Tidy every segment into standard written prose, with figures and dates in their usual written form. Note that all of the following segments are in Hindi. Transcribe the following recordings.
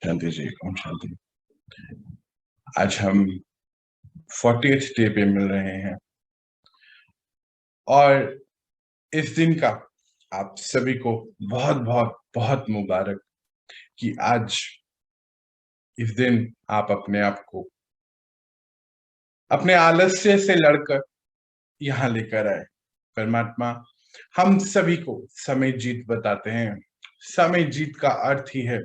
शांति जी, ओम शांति। आज हम 40th डे पे मिल रहे हैं और इस दिन का आप सभी को बहुत बहुत बहुत मुबारक कि आज इस दिन आप अपने आप को अपने आलस्य से लड़कर यहाँ लेकर आए। परमात्मा हम सभी को समय जीत बताते हैं। समय जीत का अर्थ ही है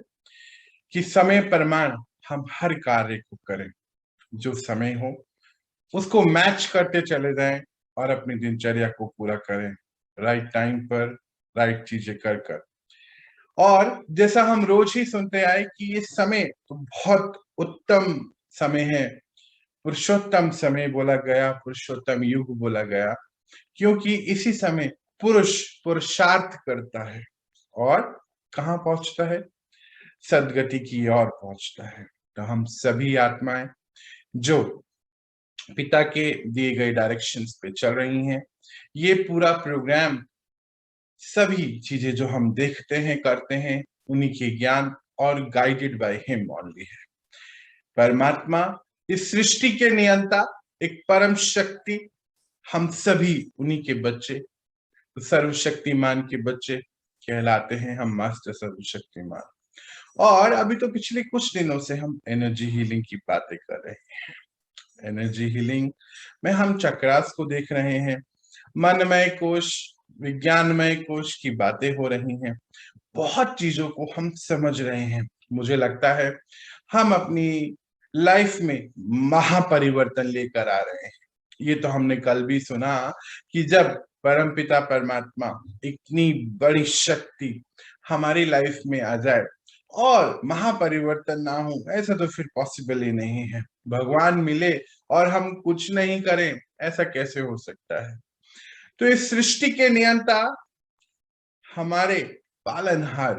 कि समय प्रमाण हम हर कार्य को करें, जो समय हो उसको मैच करते चले जाएं और अपनी दिनचर्या को पूरा करें, राइट टाइम पर राइट चीजें कर कर। और जैसा हम रोज ही सुनते आए कि ये समय तो बहुत उत्तम समय है, पुरुषोत्तम समय बोला गया, पुरुषोत्तम युग बोला गया, क्योंकि इसी समय पुरुष पुरुषार्थ करता है और कहाँ पहुंचता है? सदगति की ओर पहुंचता है। तो हम सभी आत्माएं जो पिता के दिए गए डायरेक्शंस पे चल रही हैं, ये पूरा प्रोग्राम सभी चीजें जो हम देखते हैं करते हैं उन्हीं के ज्ञान और गाइडेड बाय हिम ओनली है। परमात्मा इस सृष्टि के नियंता, एक परम शक्ति, हम सभी उन्हीं के बच्चे, सर्वशक्तिमान के बच्चे कहलाते हैं हम, मास्टर सर्वशक्तिमान। और अभी तो पिछले कुछ दिनों से हम एनर्जी हीलिंग की बातें कर रहे हैं। एनर्जी हीलिंग में हम चक्रास को देख रहे हैं, मनमय कोश, विज्ञानमय कोश की बातें हो रही हैं, बहुत चीजों को हम समझ रहे हैं। मुझे लगता है हम अपनी लाइफ में महापरिवर्तन लेकर आ रहे हैं। ये तो हमने कल भी सुना कि जब परमपिता परमात्मा इतनी बड़ी शक्ति हमारी लाइफ में आ जाए और महापरिवर्तन ना हो, ऐसा तो फिर पॉसिबल ही नहीं है। भगवान मिले और हम कुछ नहीं करें, ऐसा कैसे हो सकता है? तो इस सृष्टि के नियंता, हमारे पालनहार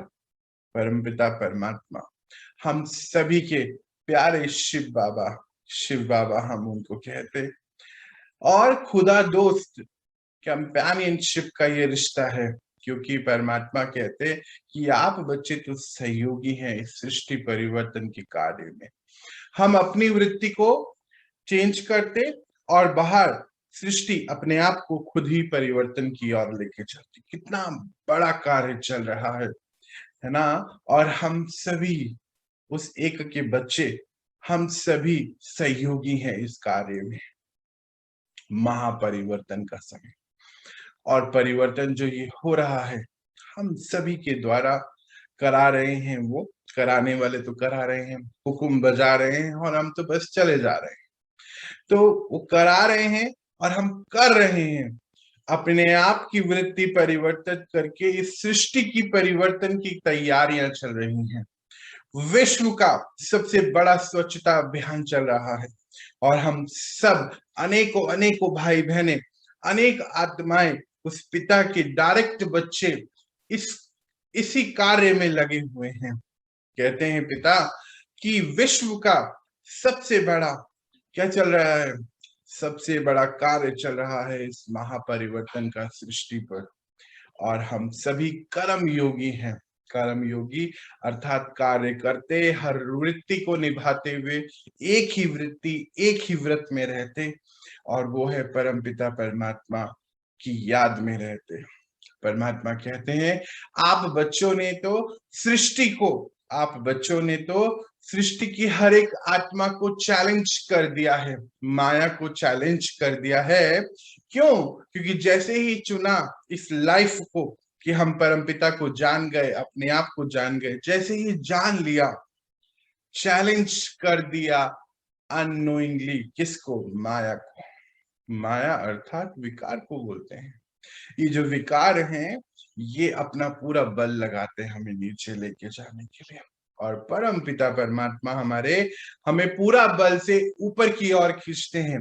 परमपिता परमात्मा, हम सभी के प्यारे शिव बाबा हम उनको कहते, और खुदा दोस्त कंपेनियनशिप का ये रिश्ता है, क्योंकि परमात्मा कहते कि आप बच्चे तो सहयोगी हैं इस सृष्टि परिवर्तन के कार्य में। हम अपनी वृत्ति को चेंज करते और बाहर सृष्टि अपने आप को खुद ही परिवर्तन की ओर लेके चलती। कितना बड़ा कार्य चल रहा है ना? और हम सभी उस एक के बच्चे, हम सभी सहयोगी हैं इस कार्य में। महापरिवर्तन का समय और परिवर्तन जो ये हो रहा है, हम सभी के द्वारा करा रहे हैं। वो कराने वाले तो करा रहे हैं, हुक्म बजा रहे हैं और हम तो बस चले जा रहे हैं। तो वो करा रहे हैं और हम कर रहे हैं। अपने आप की वृत्ति परिवर्तित करके इस सृष्टि की परिवर्तन की तैयारियां चल रही हैं। विश्व का सबसे बड़ा स्वच्छता अभियान चल रहा है और हम सब अनेकों अनेकों भाई बहनें, अनेक आत्माएं, उस पिता के डायरेक्ट बच्चे इसी कार्य में लगे हुए हैं। कहते हैं पिता कि विश्व का सबसे बड़ा क्या चल रहा है? सबसे बड़ा कार्य चल रहा है इस महापरिवर्तन का सृष्टि पर, और हम सभी कर्म योगी हैं। कर्म योगी अर्थात कार्य करते, हर वृत्ति को निभाते हुए एक ही वृत्ति, एक ही व्रत में रहते, और वो है परमपिता परमात्मा की याद में रहते। परमात्मा कहते हैं आप बच्चों ने तो सृष्टि को, आप बच्चों ने तो सृष्टि की हर एक आत्मा को चैलेंज कर दिया है, माया को चैलेंज कर दिया है। क्यों? क्योंकि जैसे ही चुना इस लाइफ को कि हम परमपिता को जान गए, अपने आप को जान गए, जैसे ही जान लिया, चैलेंज कर दिया अननोइंगली। किसको? माया को। माया अर्थात विकार को बोलते हैं। ये जो विकार हैं, ये अपना पूरा बल लगाते हैं हमें नीचे लेके जाने के लिए, और परम पिता परमात्मा हमारे हमें पूरा बल से ऊपर की ओर खींचते हैं।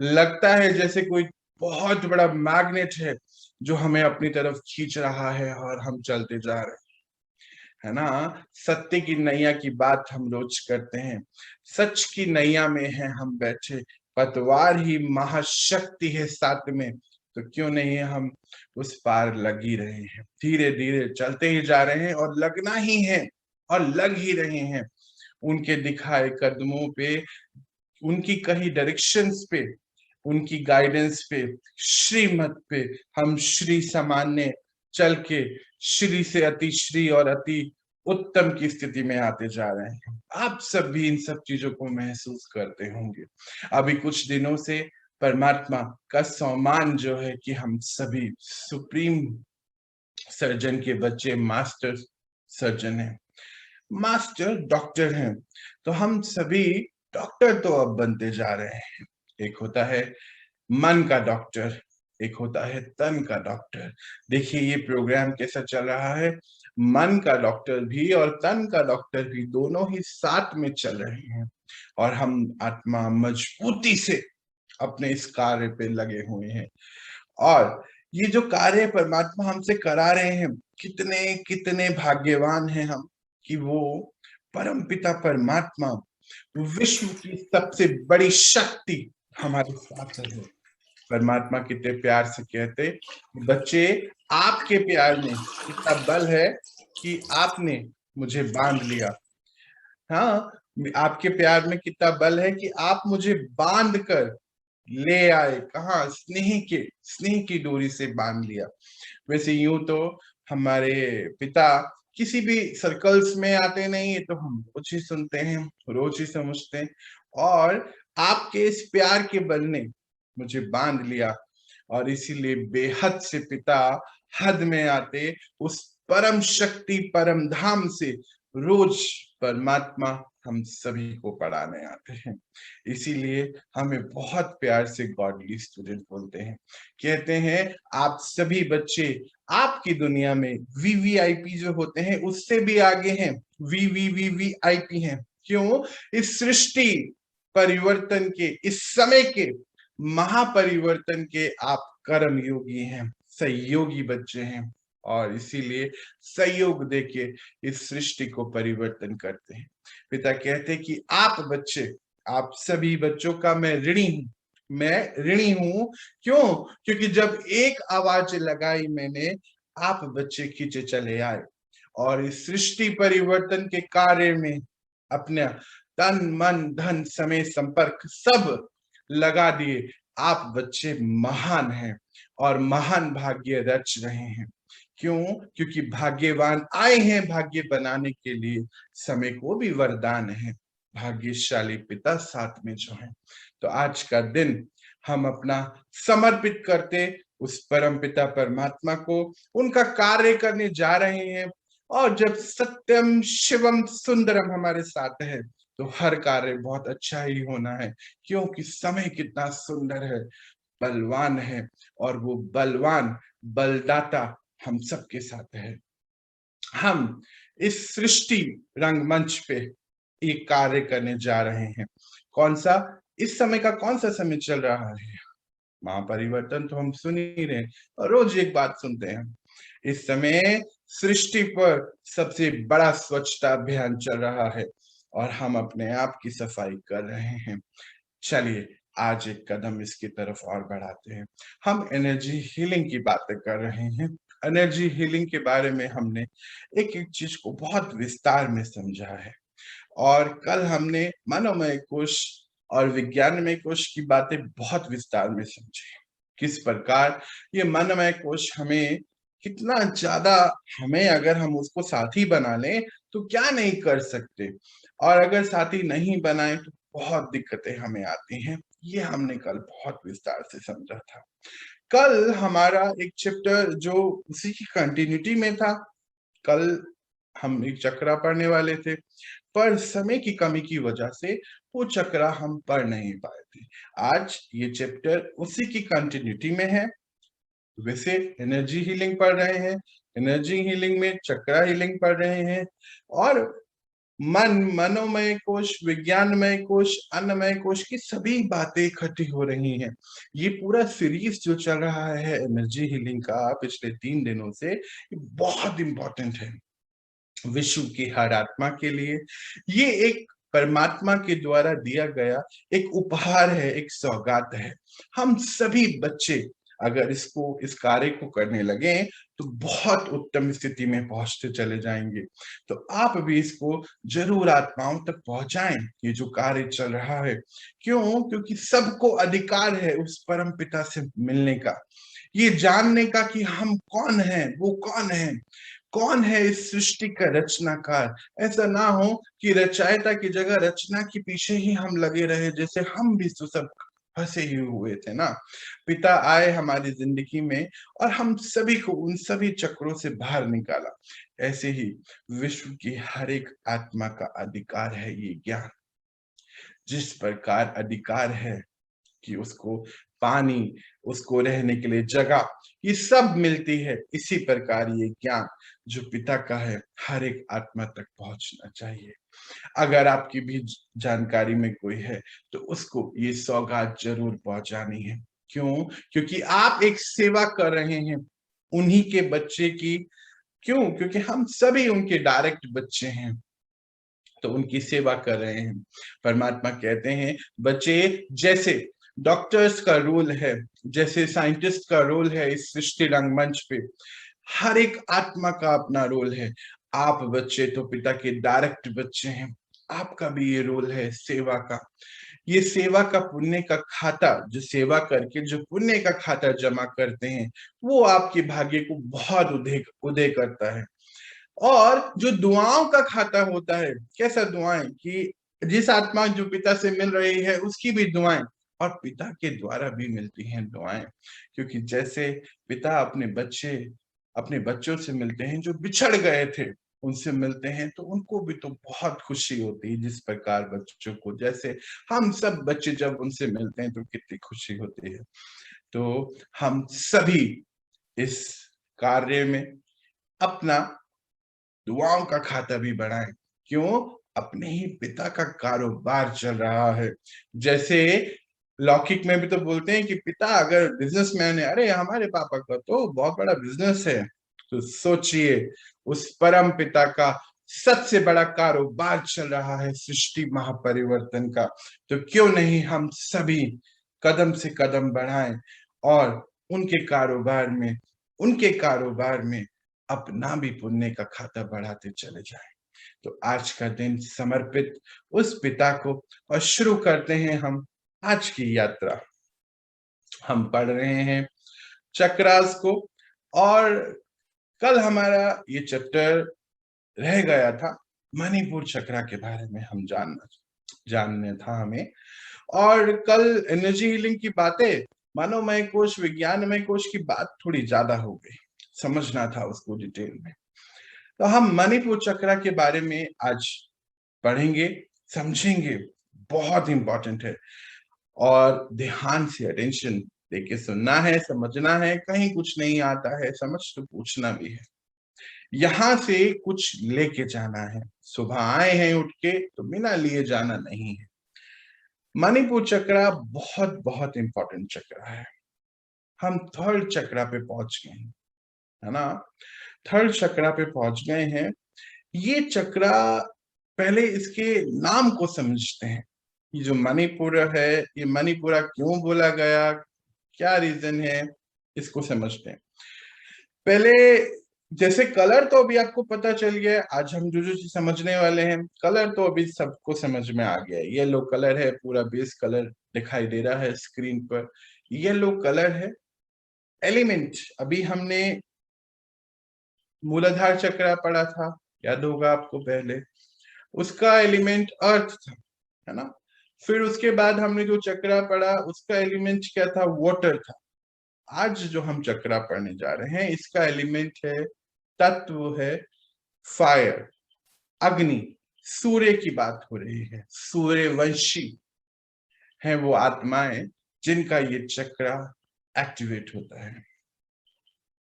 लगता है जैसे कोई बहुत बड़ा मैग्नेट है जो हमें अपनी तरफ खींच रहा है और हम चलते जा रहे हैं, है ना? सत्य की नैया की बात हम रोज करते हैं। सच की नैया में है हम बैठे, पतवार ही महाशक्ति है साथ में, तो क्यों नहीं हम उस पार लग ही रहे हैं। धीरे धीरे चलते ही जा रहे हैं और लगना ही है और लग ही रहे हैं। उनके दिखाए कदमों पे, उनकी कही डायरेक्शंस पे, उनकी गाइडेंस पे, श्रीमत पे हम श्री सामान्य चल के श्री से अति श्री और अति उत्तम की स्थिति में आते जा रहे हैं। आप सब भी इन सब चीजों को महसूस करते होंगे। अभी कुछ दिनों से परमात्मा का सम्मान जो है कि हम सभी सुप्रीम सर्जन के बच्चे मास्टर सर्जन हैं, मास्टर डॉक्टर हैं। तो हम सभी डॉक्टर तो अब बनते जा रहे हैं। एक होता है मन का डॉक्टर, एक होता है तन का डॉक्टर। देखिए ये प्रोग्राम कैसा चल रहा है, मन का डॉक्टर भी और तन का डॉक्टर भी दोनों ही साथ में चल रहे हैं, और हम आत्मा मजबूती से अपने इस कार्य पे लगे हुए हैं। और ये जो कार्य परमात्मा हमसे करा रहे हैं, कितने कितने भाग्यवान हैं हम कि वो परमपिता परमात्मा, विश्व की सबसे बड़ी शक्ति हमारे साथ है। परमात्मा कितने प्यार से कहते, बच्चे आपके प्यार में कितना बल है कि आपने मुझे बांध लिया। हाँ, आपके प्यार में कितना बल है कि आप मुझे बांध कर ले आए। कहा? स्नेह की डोरी से बांध लिया। वैसे यूं तो हमारे पिता किसी भी सर्कल्स में आते नहीं है, तो हम रोज ही सुनते हैं, रोज ही समझते हैं। और आपके इस प्यार के बल ने मुझे बांध लिया, और इसीलिए बेहद से पिता हद में आते उस परम शक्ति परम धाम से रोज परमात्मा हम सभी को पढ़ाने आते हैं। इसीलिए हमें बहुत प्यार से गॉडली स्टूडेंट बोलते हैं। कहते हैं आप सभी बच्चे आपकी दुनिया में वीवीआईपी जो होते हैं उससे भी आगे हैं, वीवीवीवीआईपी हैं। क्यों? इस सृष्टि परिवर्तन के, इस समय के महापरिवर्तन के आप कर्म योगी हैं, सहयोगी बच्चे हैं, और इसीलिए सहयोग देके इस सृष्टि को परिवर्तन करते हैं। पिता कहते कि आप बच्चे, आप सभी बच्चों का मैं ऋणी हूं, मैं ऋणी हूं। क्यों? क्योंकि जब एक आवाज लगाई मैंने, आप बच्चे खींचे चले आए, और इस सृष्टि परिवर्तन के कार्य में अपना तन मन धन समय संपर्क सब लगा दिए। आप बच्चे महान हैं और महान भाग्य रच रहे हैं। क्यों? क्योंकि भाग्यवान आए हैं भाग्य बनाने के लिए, समय को भी वरदान है, भाग्यशाली पिता साथ में जो है। तो आज का दिन हम अपना समर्पित करते उस परम पिता परमात्मा को, उनका कार्य करने जा रहे हैं। और जब सत्यम शिवम सुंदरम हमारे साथ है, तो हर कार्य बहुत अच्छा ही होना है। क्योंकि समय कितना सुंदर है, बलवान है, और वो बलवान बलदाता हम सबके साथ है। हम इस सृष्टि रंगमंच पे एक कार्य करने जा रहे हैं। कौन सा? इस समय का कौन सा समय चल रहा है? महापरिवर्तन तो हम सुन ही रहे हैं, और रोज एक बात सुनते हैं। इस समय सृष्टि पर सबसे बड़ा स्वच्छता अभियान चल रहा है, और हम अपने आप की सफाई कर रहे हैं। चलिए आज एक कदम इसकी तरफ और बढ़ाते हैं। हम एनर्जी हीलिंग की बातें कर रहे हैं। एनर्जी हीलिंग के बारे में हमने एक एक चीज को बहुत विस्तार में समझा है, और कल हमने मनोमय कोश और विज्ञानमय कोश की बातें बहुत विस्तार में समझी। किस प्रकार ये मनोमय कोश हमें कितना ज्यादा, हमें अगर हम उसको साथी बना लें तो क्या नहीं कर सकते, और अगर साथी नहीं बनाए तो बहुत दिक्कतें हमें आती हैं। ये हमने कल बहुत विस्तार से समझा था। कल हमारा एक चैप्टर जो उसी की कंटिन्यूटी में था, कल हम एक चक्रा पढ़ने वाले थे, पर समय की कमी की वजह से वो चक्रा हम पढ़ नहीं पाए थे। आज ये चैप्टर उसी की कंटिन्यूटी में है। वैसे एनर्जी हीलिंग पढ़ रहे हैं, एनर्जी हीलिंग में चक्रा हीलिंग पढ़ रहे हैं, और मनोमय कोश, विज्ञानमय कोश, अन्नमय कोश की सभी बातें इकट्ठी हो रही हैं। ये पूरा सीरीज जो चल रहा है एनर्जी हीलिंग का पिछले 3 दिनों से, ये बहुत इंपॉर्टेंट है विश्व की हर आत्मा के लिए। ये एक परमात्मा के द्वारा दिया गया एक उपहार है, एक सौगात है। हम सभी बच्चे अगर इस कार्य को करने लगे तो बहुत उत्तम स्थिति में पहुंचते चले जाएंगे। तो आप भी इसको जरूर आत्माओं तक पहुंचाएं, ये जो कार्य चल रहा है। क्यों? क्योंकि सबको अधिकार है उस परम पिता से मिलने का, ये जानने का कि हम कौन हैं, वो कौन है, कौन है इस सृष्टि का रचनाकार। ऐसा ना हो कि रचयिता की जगह रचना के पीछे ही हम लगे रहे, जैसे हम भी तो सब फंसे ही हुए थे ना। पिता आए हमारी जिंदगी में और हम सभी को उन सभी चक्रों से बाहर निकाला। ऐसे ही विश्व की हर एक आत्मा का अधिकार है ये ज्ञान। जिस प्रकार अधिकार है कि उसको पानी, उसको रहने के लिए जगह, ये सब मिलती है, इसी प्रकार ये ज्ञान जो पिता का है हर एक आत्मा तक पहुंचना चाहिए। अगर आपकी भी जानकारी में कोई है तो उसको ये सौगात जरूर पहुंचानी है। क्यों? क्योंकि आप एक सेवा कर रहे हैं उन्हीं के बच्चे की। क्यों? क्योंकि हम सभी उनके डायरेक्ट बच्चे हैं, तो उनकी सेवा कर रहे हैं। परमात्मा कहते हैं बच्चे, जैसे डॉक्टर्स का रोल है, जैसे साइंटिस्ट का रोल है इस सृष्टि रंगमंच पे, हर एक आत्मा का अपना रोल है। आप बच्चे तो पिता के डायरेक्ट बच्चे हैं, आपका भी ये रोल है सेवा का। ये सेवा का पुण्य का खाता, जो सेवा करके जो पुण्य का खाता जमा करते हैं, वो आपके भाग्य को बहुत उदय उदय करता है। और जो दुआओं का खाता होता है, कैसा दुआएं कि जिस आत्मा जो पिता से मिल रही है उसकी भी दुआएं, और पिता के द्वारा भी मिलती हैं दुआएं। क्योंकि जैसे पिता अपने बच्चों से मिलते हैं जो बिछड़ गए थे, उनसे मिलते हैं तो उनको भी तो बहुत खुशी होती है। जिस प्रकार बच्चों को, जैसे हम सब बच्चे जब उनसे मिलते हैं तो कितनी खुशी होती है। तो हम सभी इस कार्य में अपना दुआओं का खाता भी बढ़ाएं। क्यों? अपने ही पिता का कारोबार चल रहा है। जैसे लौकिक में भी तो बोलते हैं कि पिता अगर बिजनेसमैन है, अरे हमारे पापा का तो बहुत बड़ा बिजनेस है। तो सोचिए, उस परम पिता का सबसे बड़ा कारोबार चल रहा है सृष्टि महापरिवर्तन का। तो क्यों नहीं हम सभी कदम से कदम बढ़ाएं और उनके कारोबार में अपना भी पुण्य का खाता बढ़ाते चले जाएं। तो आज का दिन समर्पित उस पिता को, और शुरू करते हैं हम आज की यात्रा। हम पढ़ रहे हैं चक्रास को, और कल हमारा ये चैप्टर रह गया था मणिपुर चक्रा के बारे में हम जानना था हमें। और कल एनर्जी हीलिंग की बातें, मनोमय कोश, विज्ञानमय कोश की बात थोड़ी ज्यादा हो गई, समझना था उसको डिटेल में। तो हम मणिपुर चक्रा के बारे में आज पढ़ेंगे, समझेंगे, बहुत इंपॉर्टेंट है। और ध्यान से अटेंशन देके सुनना है, समझना है। कहीं कुछ नहीं आता है समझ तो पूछना भी है, यहां से कुछ लेके जाना है। सुबह आए हैं उठ के तो बिना लिए जाना नहीं है। मणिपुर चक्रा बहुत बहुत इंपॉर्टेंट चक्रा है। हम थर्ड चक्रा पे पहुंच गए हैं, है ना। थर्ड चक्रा पे पहुंच गए हैं। ये चक्रा, पहले इसके नाम को समझते हैं। ये जो मणिपुर है, ये मणिपुरा क्यों बोला गया, क्या रीजन है, इसको समझते हैं पहले। जैसे कलर तो अभी आपको पता चल गया, आज हम जो जो चीज समझने वाले हैं, कलर तो अभी सबको समझ में आ गया है। येलो कलर है, पूरा बेस कलर दिखाई दे रहा है स्क्रीन पर, येलो कलर है। एलिमेंट, अभी हमने मूलाधार चक्र पढ़ा था, याद होगा आपको पहले, उसका एलिमेंट अर्थ था, है ना। फिर उसके बाद हमने जो चक्रा पढ़ा उसका एलिमेंट क्या था, वाटर था। आज जो हम चक्रा पढ़ने जा रहे हैं इसका एलिमेंट है, तत्व है फायर, अग्नि। सूर्य की बात हो रही है, सूर्यवंशी है वो आत्माएं जिनका ये चक्रा एक्टिवेट होता है।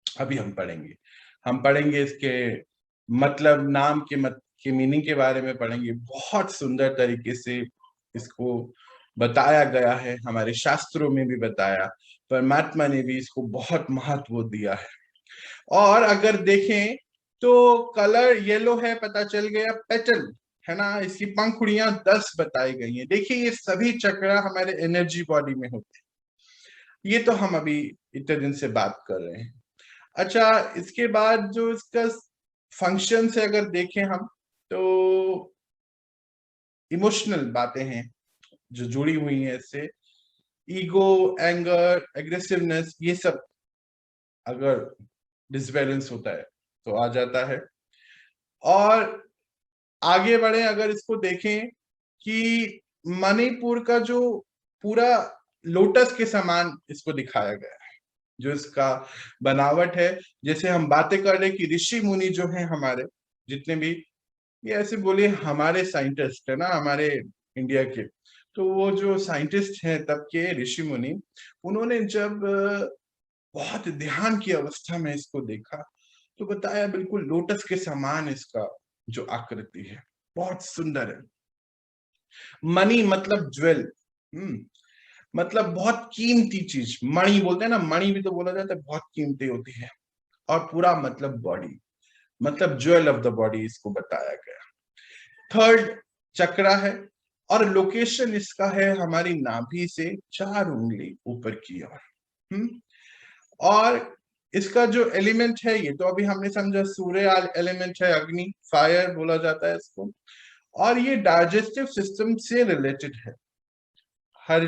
अभी हम पढ़ेंगे इसके मतलब, नाम के मीनिंग के बारे में पढ़ेंगे। बहुत सुंदर तरीके से इसको बताया गया है, हमारे शास्त्रों में भी बताया, परमात्मा ने भी इसको बहुत महत्व दिया है। और अगर देखें तो कलर येलो है, पता चल गया, पेटल है ना, इसकी पंखुड़ियां 10 बताई गई हैं। देखिए ये सभी चक्र हमारे एनर्जी बॉडी में होते हैं। ये तो हम अभी इतने दिन से बात कर रहे हैं। अच्छा, इसके बाद जो इसका फंक्शन से अगर देखें हम, तो इमोशनल बातें हैं जो जुड़ी हुई हैं इससे। ईगो, एंगर, एग्रेसिवनेस, ये सब अगर डिसबैलेंस होता है तो आ जाता है। और आगे बढ़े अगर इसको देखें कि मणिपुर का जो पूरा लोटस के समान इसको दिखाया गया है, जो इसका बनावट है। जैसे हम बातें कर रहे हैं कि ऋषि मुनि जो हैं हमारे, जितने भी, ये ऐसे बोलिए हमारे साइंटिस्ट है ना, हमारे इंडिया के, तो वो जो साइंटिस्ट हैं तब के ऋषि मुनि, उन्होंने जब बहुत ध्यान की अवस्था में इसको देखा तो बताया बिल्कुल लोटस के समान इसका जो आकृति है, बहुत सुंदर है। मणि मतलब ज्वेल, मतलब बहुत कीमती चीज, मणि बोलते हैं ना, मणि भी तो बोला जाता है, बहुत कीमती होती है। और पूरा मतलब बॉडी, मतलब ज्वेल ऑफ द बॉडी इसको बताया गया। थर्ड चक्रा है, और लोकेशन इसका है हमारी नाभि से 4 उंगली ऊपर की ओर। और इसका जो एलिमेंट है, ये तो अभी हमने समझा, सूर्य एलिमेंट है, अग्नि, फायर बोला जाता है इसको। और ये डाइजेस्टिव सिस्टम से रिलेटेड है, हर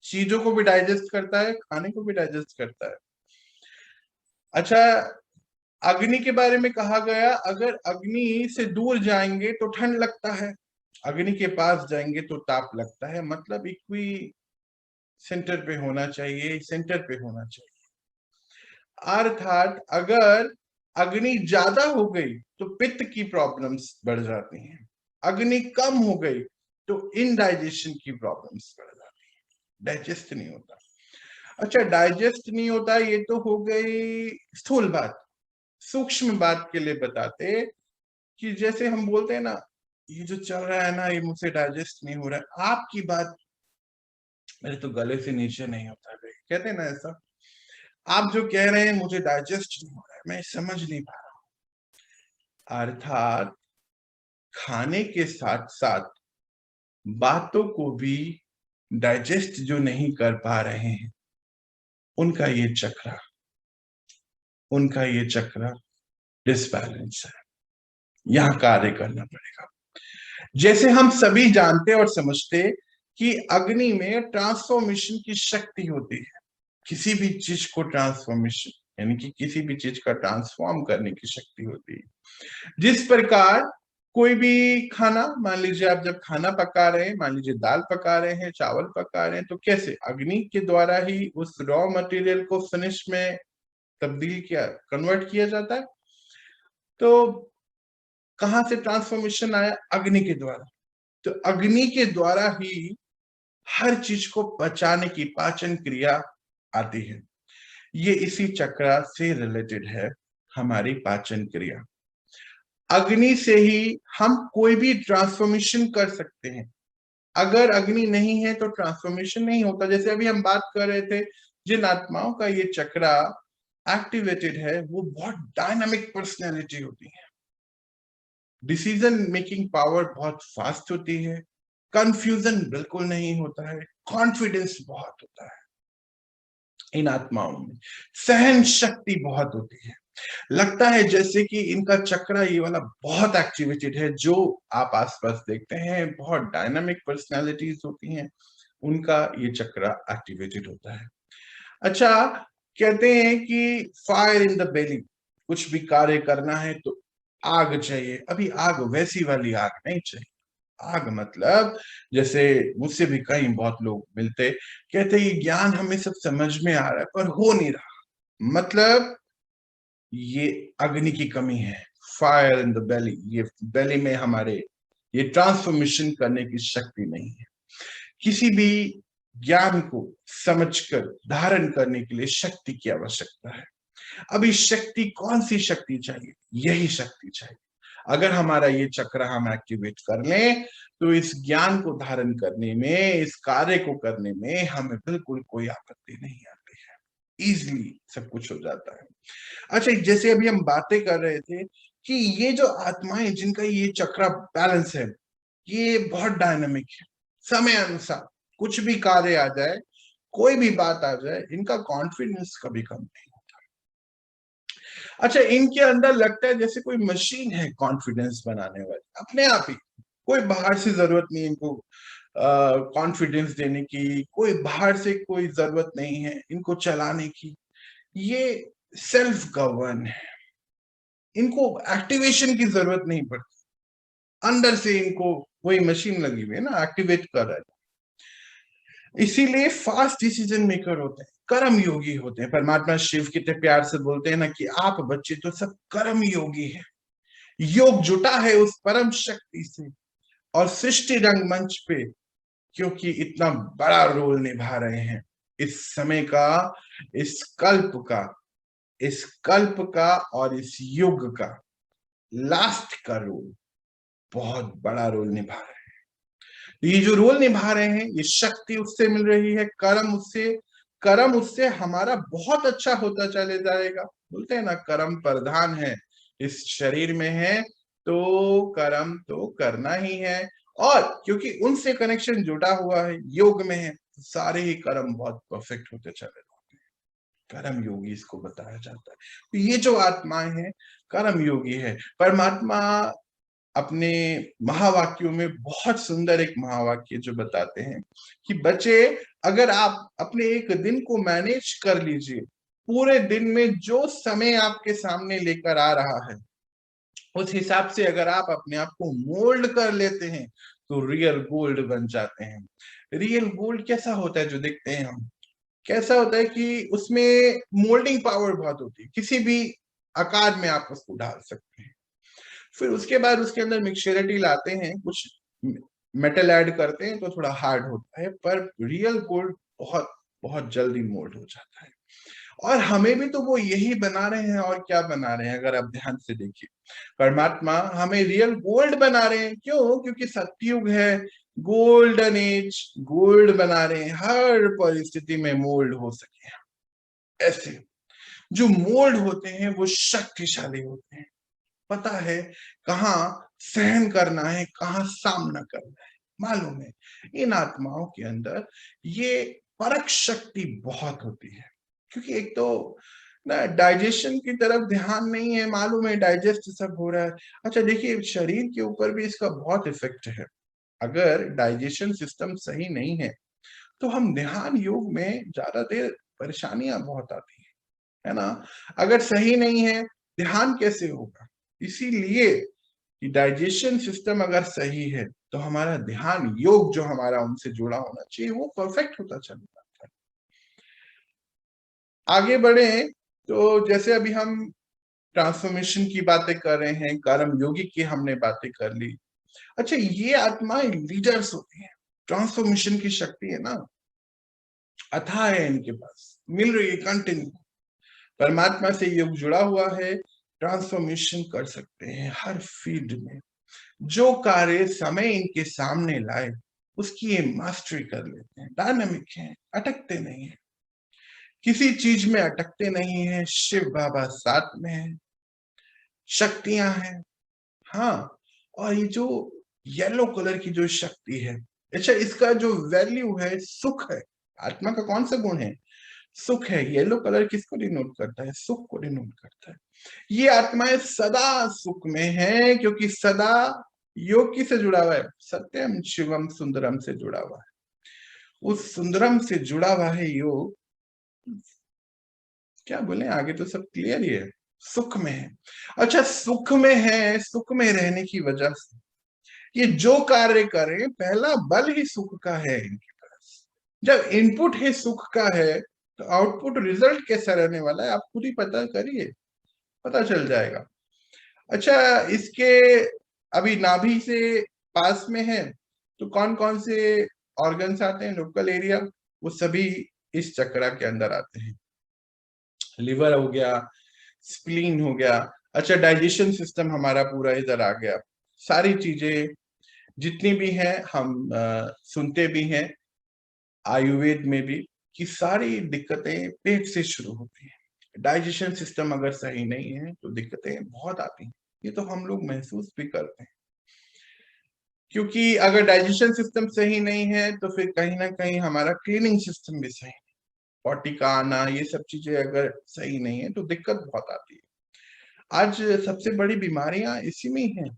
चीजों को भी डाइजेस्ट करता है, खाने को भी डाइजेस्ट करता है। अच्छा, अग्नि के बारे में कहा गया, अगर अग्नि से दूर जाएंगे तो ठंड लगता है, अग्नि के पास जाएंगे तो ताप लगता है। मतलब इक्वी सेंटर पे होना चाहिए, सेंटर पे होना चाहिए। अर्थात अगर अग्नि ज्यादा हो गई तो पित्त की प्रॉब्लम्स बढ़ जाती हैं, अग्नि कम हो गई तो इनडाइजेशन की प्रॉब्लम्स बढ़ जाती हैं, डाइजेस्ट नहीं होता। अच्छा, डाइजेस्ट नहीं होता, ये तो हो गई स्थूल बात। सूक्ष्म बात के लिए बताते कि जैसे हम बोलते हैं ना, ये जो चल रहा है ना, ये मुझसे डाइजेस्ट नहीं हो रहा है, आपकी बात मेरे तो गले से नीचे नहीं होता है, कहते हैं ना ऐसा। आप जो कह रहे हैं मुझे डाइजेस्ट नहीं हो रहा है, मैं समझ नहीं पा रहा। अर्थात खाने के साथ साथ बातों को भी डाइजेस्ट जो नहीं कर पा रहे हैं, उनका ये चक्र डिसबैलेंस है, यहां कार्य करना पड़ेगा। जैसे हम सभी जानते और समझते कि अग्नि में ट्रांसफॉर्मेशन की शक्ति होती है, किसी भी चीज को ट्रांसफॉर्मेशन यानी कि किसी भी चीज का ट्रांसफॉर्म करने की शक्ति होती है। जिस प्रकार कोई भी खाना, मान लीजिए आप जब खाना पका रहे हैं, मान लीजिए दाल पका रहे हैं, चावल पका रहे हैं, तो कैसे अग्नि के द्वारा ही उस रॉ मटेरियल को फिनिश में तब्दील किया, कन्वर्ट किया जाता है। तो कहां से ट्रांसफॉर्मेशन आया? अग्नि के द्वारा। तो अग्नि के द्वारा ही हर चीज को पचाने की पाचन क्रिया आती है। ये इसी चक्र से रिलेटेड है, हमारी पाचन क्रिया। अग्नि से ही हम कोई भी ट्रांसफॉर्मेशन कर सकते हैं। अगर अग्नि नहीं है तो ट्रांसफॉर्मेशन नहीं होता। जैसे अभी हम बात कर रहे थे, जिन आत्माओं का ये चक्र एक्टिवेटेड है, वो बहुत डायनामिक पर्सनैलिटी होती है, डिसीजन मेकिंग पावर बहुत फास्ट होती है, कंफ्यूजन बिल्कुल नहीं होता है, कॉन्फिडेंस बहुत होता है इन आत्माओं में, सहन शक्ति बहुत होती है। लगता है जैसे कि इनका चक्र ये वाला बहुत एक्टिवेटेड है। जो आप आसपास देखते हैं बहुत डायनामिक पर्सनालिटीज होती हैं, उनका ये चक्र एक्टिवेटेड होता है। अच्छा, कहते हैं कि फायर इन द बेली, कुछ भी कार्य करना है तो आग चाहिए। अभी आग वैसी वाली आग नहीं चाहिए। आग मतलब, जैसे मुझसे भी कई बहुत लोग मिलते, कहते ये ज्ञान हमें सब समझ में आ रहा है पर हो नहीं रहा। मतलब ये अग्नि की कमी है, फायर इन द बेली, ये बेली में हमारे ये ट्रांसफॉर्मेशन करने की शक्ति नहीं है। किसी भी ज्ञान को समझकर धारण करने के लिए शक्ति की आवश्यकता है। अब इस शक्ति, कौन सी शक्ति चाहिए? यही शक्ति चाहिए। अगर हमारा ये चक्र हम एक्टिवेट कर लें तो इस ज्ञान को धारण करने में, इस कार्य को करने में हमें बिल्कुल कोई आपत्ति नहीं आती है, इजीली सब कुछ हो जाता है। अच्छा, जैसे अभी हम बातें कर रहे थे कि ये जो आत्माएं जिनका ये चक्र बैलेंस है, ये बहुत डायनामिक है, समय अनुसार कुछ भी कार्य आ जाए, कोई भी बात आ जाए, इनका कॉन्फिडेंस कभी कम नहीं होता। अच्छा, इनके अंदर लगता है जैसे कोई मशीन है कॉन्फिडेंस बनाने वाली, अपने आप ही। कोई बाहर से जरूरत नहीं इनको कॉन्फिडेंस देने की, कोई बाहर से कोई जरूरत नहीं है इनको चलाने की। ये सेल्फ गवर्न है, इनको एक्टिवेशन की जरूरत नहीं पड़ती, अंदर से इनको वही मशीन लगी हुई है ना, एक्टिवेट कर रहा है। इसीलिए फास्ट डिसीजन मेकर होते हैं, कर्म योगी होते हैं। परमात्मा शिव कितने प्यार से बोलते हैं ना कि आप बच्चे तो सब कर्म योगी है, योग जुटा है उस परम शक्ति से और सृष्टि रंगमंच पे, क्योंकि इतना बड़ा रोल निभा रहे हैं इस समय का, इस कल्प का, इस कल्प का और इस युग का लास्ट का रोल, बहुत बड़ा रोल निभा रहे हैं। ये जो रोल निभा रहे हैं, ये शक्ति उससे मिल रही है, कर्म उससे हमारा बहुत अच्छा होता चले जाएगा। बोलते हैं ना, कर्म प्रधान है, इस शरीर में है तो कर्म तो करना ही है। और क्योंकि उनसे कनेक्शन जुड़ा हुआ है, योग में है, तो सारे ही कर्म बहुत परफेक्ट होते चले जाते हैं। कर्म योगी इसको बताया जाता है। तो ये जो आत्माएं हैं कर्म योगी है। परमात्मा अपने महावाक्यों में बहुत सुंदर एक महावाक्य जो बताते हैं कि बच्चे, अगर आप अपने एक दिन को मैनेज कर लीजिए, पूरे दिन में जो समय आपके सामने लेकर आ रहा है उस हिसाब से अगर आप अपने आप को मोल्ड कर लेते हैं तो रियल गोल्ड बन जाते हैं। रियल गोल्ड कैसा होता है जो देखते हैं हम, कैसा होता है कि उसमें मोल्डिंग पावर बहुत होती है, किसी भी आकार में आप उसको डाल सकते हैं। फिर उसके बाद उसके अंदर मिक्सचरिटी लाते हैं, कुछ मेटल ऐड करते हैं तो थोड़ा हार्ड होता है, पर रियल गोल्ड बहुत बहुत जल्दी मोल्ड हो जाता है। और हमें भी तो वो यही बना रहे हैं, और क्या बना रहे हैं अगर आप ध्यान से देखिए, परमात्मा हमें रियल गोल्ड बना रहे हैं। क्यों? क्योंकि सतयुग है, गोल्डन एज, गोल्ड बना रहे हैं, हर परिस्थिति में मोल्ड हो सके। ऐसे जो मोल्ड होते हैं वो शक्तिशाली होते हैं, पता है कहाँ सहन करना है, कहाँ सामना करना है, मालूम है। इन आत्माओं के अंदर ये परख शक्ति बहुत होती है, क्योंकि एक तो ना डाइजेशन की तरफ ध्यान नहीं है, मालूम है डाइजेस्ट सब हो रहा है। अच्छा देखिए, शरीर के ऊपर भी इसका बहुत इफेक्ट है। अगर डाइजेशन सिस्टम सही नहीं है तो हम ध्यान योग में ज्यादा देर परेशानियां बहुत आती है ना। अगर सही नहीं है ध्यान कैसे होगा? इसीलिए कि डाइजेशन सिस्टम अगर सही है तो हमारा ध्यान योग जो हमारा उनसे जुड़ा होना चाहिए वो परफेक्ट होता चला जाता है। आगे बढ़े तो जैसे अभी हम ट्रांसफॉर्मेशन की बातें कर रहे हैं, कर्म योगी की हमने बातें कर ली। अच्छा, ये आत्माएं लीडर्स होती हैं, ट्रांसफॉर्मेशन की शक्ति है ना, अथाह है इनके पास, मिल रही है कंटिन्यू। परमात्मा से योग जुड़ा हुआ है, ट्रांसफॉर्मेशन कर सकते हैं हर फील्ड में। जो कार्य समय इनके सामने लाए उसकी ये मास्टरी कर लेते हैं, डायनामिक हैं, अटकते नहीं है, किसी चीज में अटकते नहीं है। शिव बाबा साथ में है, शक्तियां हैं। हाँ, और ये जो येलो कलर की जो शक्ति है, अच्छा इसका जो वैल्यू है सुख है। आत्मा का कौन सा गुण है? सुख है। येलो कलर किसको डिनोट करता है? सुख को डिनोट करता है। ये आत्माएं सदा सुख में है, क्योंकि सदा योग की से जुड़ा हुआ है, सत्यम शिवम सुंदरम से जुड़ा हुआ है। उस सुंदरम से जुड़ा हुआ है योग। क्या बोले, आगे तो सब क्लियर ही है, सुख में है। अच्छा, सुख में है, सुख में रहने की वजह से ये जो कार्य करें पहला बल ही सुख का है इनके पास। जब इनपुट ही सुख का है तो आउटपुट रिजल्ट कैसा रहने वाला है आप खुद ही पता करिए, पता चल जाएगा। अच्छा, इसके अभी नाभि से पास में है तो कौन कौन से ऑर्गन्स आते हैं लोकल एरिया, वो सभी इस चक्रा के अंदर आते हैं। लिवर हो गया, स्प्लीन हो गया। अच्छा, डाइजेशन सिस्टम हमारा पूरा इधर आ गया। सारी चीजें जितनी भी हैं हम सुनते भी हैं आयुर्वेद में भी कि सारी दिक्कतें पेट से शुरू होती हैं। डाइजेशन सिस्टम अगर सही नहीं है तो दिक्कतें बहुत आती हैं, ये तो हम लोग महसूस भी करते हैं। क्योंकि अगर डाइजेशन सिस्टम सही नहीं है तो फिर कहीं ना कहीं हमारा क्लीनिंग सिस्टम भी सही नहीं। पॉटी का आना, ये सब चीजें अगर सही नहीं है तो दिक्कत बहुत आती है। आज सबसे बड़ी बीमारियां इसी में ही हैं।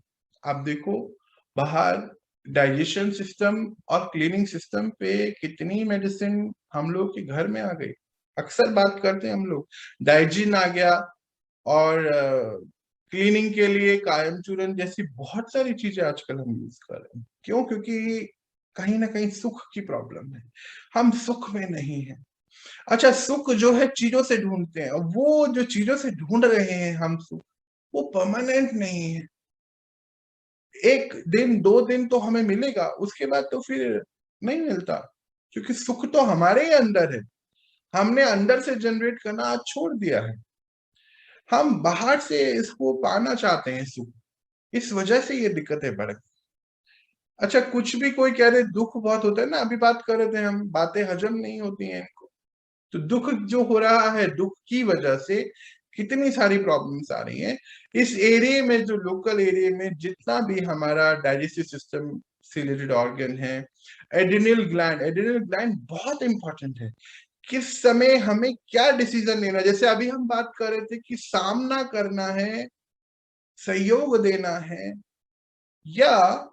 आप देखो बाहर डाइजेशन सिस्टम और क्लीनिंग सिस्टम पे कितनी मेडिसिन हम लोग के घर में आ गई। अक्सर बात करते हैं हम लोग, डाइजिन आ गया और क्लीनिंग के लिए कायम चूरन जैसी बहुत सारी चीजें आजकल हम यूज कर रहे हैं। क्यों? क्योंकि कहीं ना कहीं सुख की प्रॉब्लम है, हम सुख में नहीं है। अच्छा, सुख जो है चीजों से ढूंढते हैं, वो जो चीजों से ढूंढ रहे हैं हम सुख, वो परमानेंट नहीं है। एक दिन 2 दिन तो हमें मिलेगा, उसके बाद तो फिर नहीं मिलता, क्योंकि सुख तो हमारे ही अंदर है। हमने अंदर से जनरेट करना आज छोड़ दिया है, हम बाहर से इसको पाना चाहते हैं सुख। इस वजह से ये दिक्कतें बढ़ गई। अच्छा, कुछ भी कोई कह रहे दुख बहुत होता है ना, अभी बात कर रहे थे हम, बातें हजम नहीं होती हैं इनको। तो दुख जो हो रहा है, दुख की वजह से कितनी सारी प्रॉब्लम्स आ रही हैं। इस एरिया में, जो लोकल एरिया में जितना भी हमारा डाइजेस्टिव सिस्टम से रिलेटेड ऑर्गन है, एड्रिनल ग्लैंड बहुत इंपॉर्टेंट है। किस समय हमें क्या डिसीजन लेना, जैसे अभी हम बात कर रहे थे कि सामना करना है, सहयोग देना है या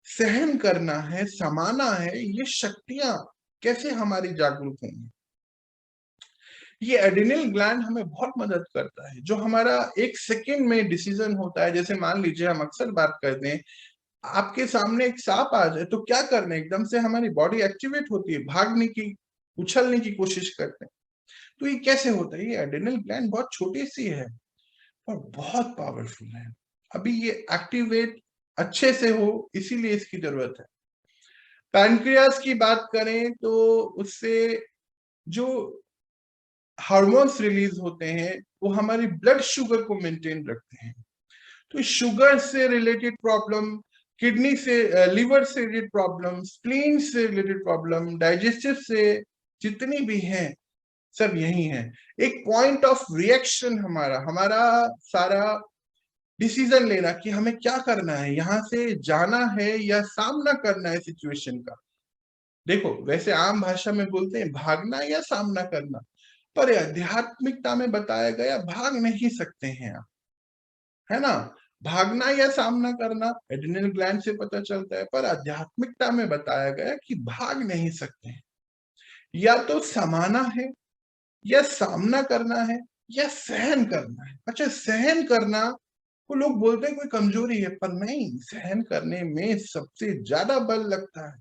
सहन करना है, समाना है, ये शक्तियां कैसे हमारी जागरूक होंगी। ये एड्रिनल ग्लैंड हमें बहुत मदद करता है, जो हमारा एक सेकंड में डिसीजन होता है। जैसे मान लीजिए, हम अक्सर बात करते हैं, आपके सामने एक सांप आ जाए तो क्या करना है, एकदम से हमारी बॉडी एक्टिवेट होती है, भागने की, उछलने की कोशिश करते हैं। तो ये कैसे होता है? ये एड्रिनल ग्लैंड बहुत छोटी सी है और बहुत पावरफुल है। अभी ये एक्टिवेट अच्छे से हो, इसीलिए इसकी जरूरत है। पैनक्रियास की बात करें तो उससे जो हार्मोन्स रिलीज होते हैं, वो हमारी ब्लड शुगर को मेंटेन रखते हैं। तो शुगर से रिलेटेड प्रॉब्लम, किडनी से, लिवर से रिलेटेड प्रॉब्लम, स्प्लीन से रिलेटेड प्रॉब्लम, डाइजेस्टिव से जितनी भी हैं, सब यही है। एक पॉइंट ऑफ रिएक्शन हमारा हमारा सारा डिसीजन लेना कि हमें क्या करना है, यहाँ से जाना है या सामना करना है सिचुएशन का। देखो, वैसे आम भाषा में बोलते हैं भागना या सामना करना, पर आध्यात्मिकता में बताया गया भाग नहीं सकते हैं आप, है ना। भागना या सामना करना एड्रिनल ग्लैंड से पता चलता है, पर आध्यात्मिकता में बताया गया कि भाग नहीं सकते हैं, या तो समाना है, या सामना करना है, या सहन करना है। अच्छा, सहन करना को लोग बोलते हैं कोई कमजोरी है, पर नहीं, सहन करने में सबसे ज्यादा बल लगता है।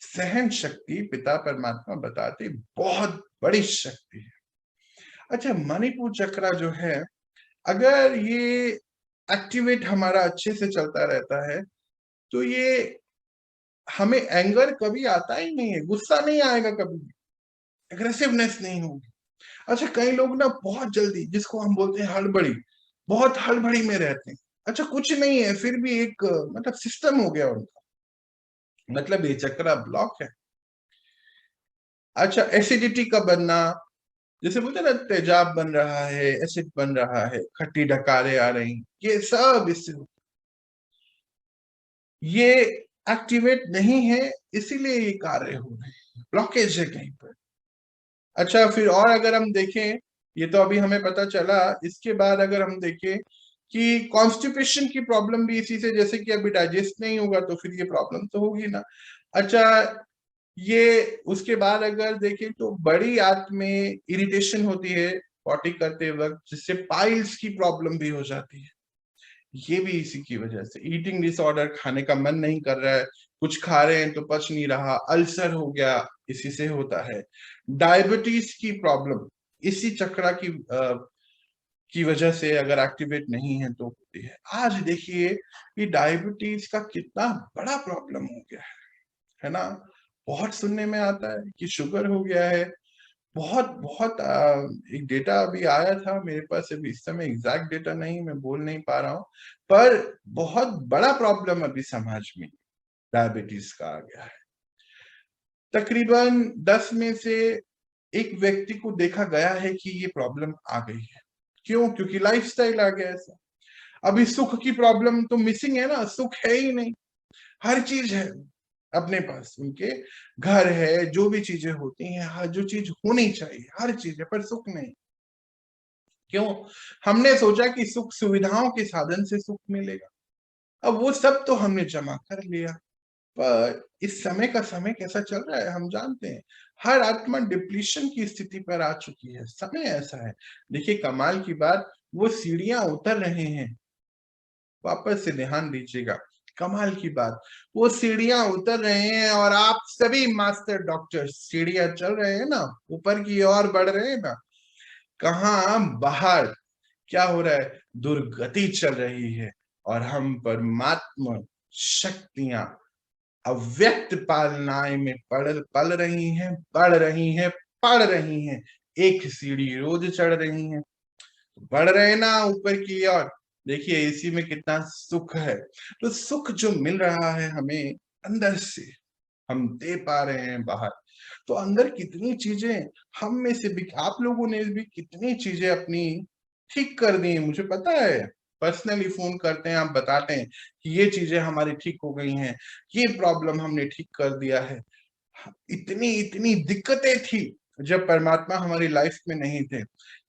सहन शक्ति पिता परमात्मा बताते बहुत बड़ी शक्ति है। अच्छा, मणिपुर चक्रा जो है, अगर ये एक्टिवेट हमारा अच्छे से चलता रहता है, तो ये हमें एंगर कभी आता ही नहीं है, गुस्सा नहीं आएगा कभी, एग्रेसिवनेस नहीं होगी। अच्छा, कई लोग ना बहुत जल्दी, जिसको हम बोलते हैं हड़बड़ी, बहुत हड़बड़ी में रहते हैं। अच्छा, कुछ नहीं है, फिर भी एक मतलब सिस्टम हो गया उनका, मतलब ये चक्रा ब्लॉक है। अच्छा, एसिडिटी का बनना, जैसे बोलते हैं ना, तेजाब बन रहा है, एसिड बन रहा है, खट्टी डकारें आ रही, ये सब इससे, ये एक्टिवेट नहीं है, इसीलिए ये कार्य हो रहे हैं, ब्लॉकेज है कहीं पर। अच्छा, फिर और अगर हम देखें, ये तो अभी हमें पता चला, इसके बाद अगर हम देखें कि कॉन्स्टिपेशन की प्रॉब्लम भी इसी से, जैसे कि अभी डाइजेस्ट नहीं होगा तो फिर ये प्रॉब्लम तो होगी ना। अच्छा, ये उसके बाद अगर देखें तो बड़ी आंत में इरिटेशन होती है पॉटी करते वक्त, जिससे पाइल्स की प्रॉब्लम भी हो जाती है। ये भी इसी की वजह से, ईटिंग डिसऑर्डर, खाने का मन नहीं कर रहा है, कुछ खा रहे हैं तो पच नहीं रहा, अल्सर हो गया, इसी से होता है। डायबिटीज की प्रॉब्लम इसी चक्रा की वजह से अगर एक्टिवेट नहीं है तो होती है। आज देखिए कि डायबिटीज का कितना बड़ा प्रॉब्लम हो गया है ना। बहुत सुनने में आता है कि शुगर हो गया है, बहुत बहुत एक डेटा अभी आया था मेरे पास, अभी इस समय एग्जैक्ट डेटा नहीं, मैं बोल नहीं पा रहा हूँ, पर बहुत बड़ा प्रॉब्लम अभी समाज में डायबिटीज का आ गया है। तकरीबन 10 में से एक व्यक्ति को देखा गया है कि ये प्रॉब्लम आ गई है। क्यों? क्योंकि लाइफस्टाइल आ गया ऐसा। अभी सुख की प्रॉब्लम तो मिसिंग है ना, सुख है ही नहीं, हर चीज है। अपने पास उनके घर है, जो भी चीजें होती हैं, हर जो चीज होनी चाहिए, हर चीज है, पर सुख नहीं। क्यों? हमने सोचा कि सुख सुविधाओं के साधन से सुख मिलेगा। अब वो सब तो हमने जमा कर लिया, पर इस समय का समय कैसा चल रहा है हम जानते हैं। हर आत्मा डिप्लीशन की स्थिति पर आ चुकी है, समय ऐसा है। देखिए कमाल की बात, वो सीढ़ियां उतर रहे हैं, वापस से ध्यान दीजिएगा, कमाल की बात, वो सीढ़ियां उतर रहे हैं और आप सभी मास्टर डॉक्टर सीढ़ियां चल रहे हैं ना, ऊपर की ओर बढ़ रहे हैं ना। कहाँ बाहर क्या हो रहा है? दुर्गति चल रही है, और हम परमात्मा शक्तियां अव्यक्त पालनाएं में पल रही हैं, बढ़ रही हैं, पढ़ रही हैं, एक सीढ़ी रोज चढ़ रही हैं, बढ़ रहे ना ऊपर की ओर। देखिए इसी में कितना सुख है। तो सुख जो मिल रहा है हमें अंदर से, हम दे पा रहे हैं बाहर। तो अंदर कितनी चीजें हम में से भी, आप लोगों ने भी कितनी चीजें अपनी ठीक कर दी, मुझे पता है। पर्सनली फोन करते हैं, आप बताते हैं कि ये चीजें हमारी ठीक हो गई हैं, ये प्रॉब्लम हमने ठीक कर दिया है। इतनी इतनी दिक्कतें थी जब परमात्मा हमारी लाइफ में नहीं थे,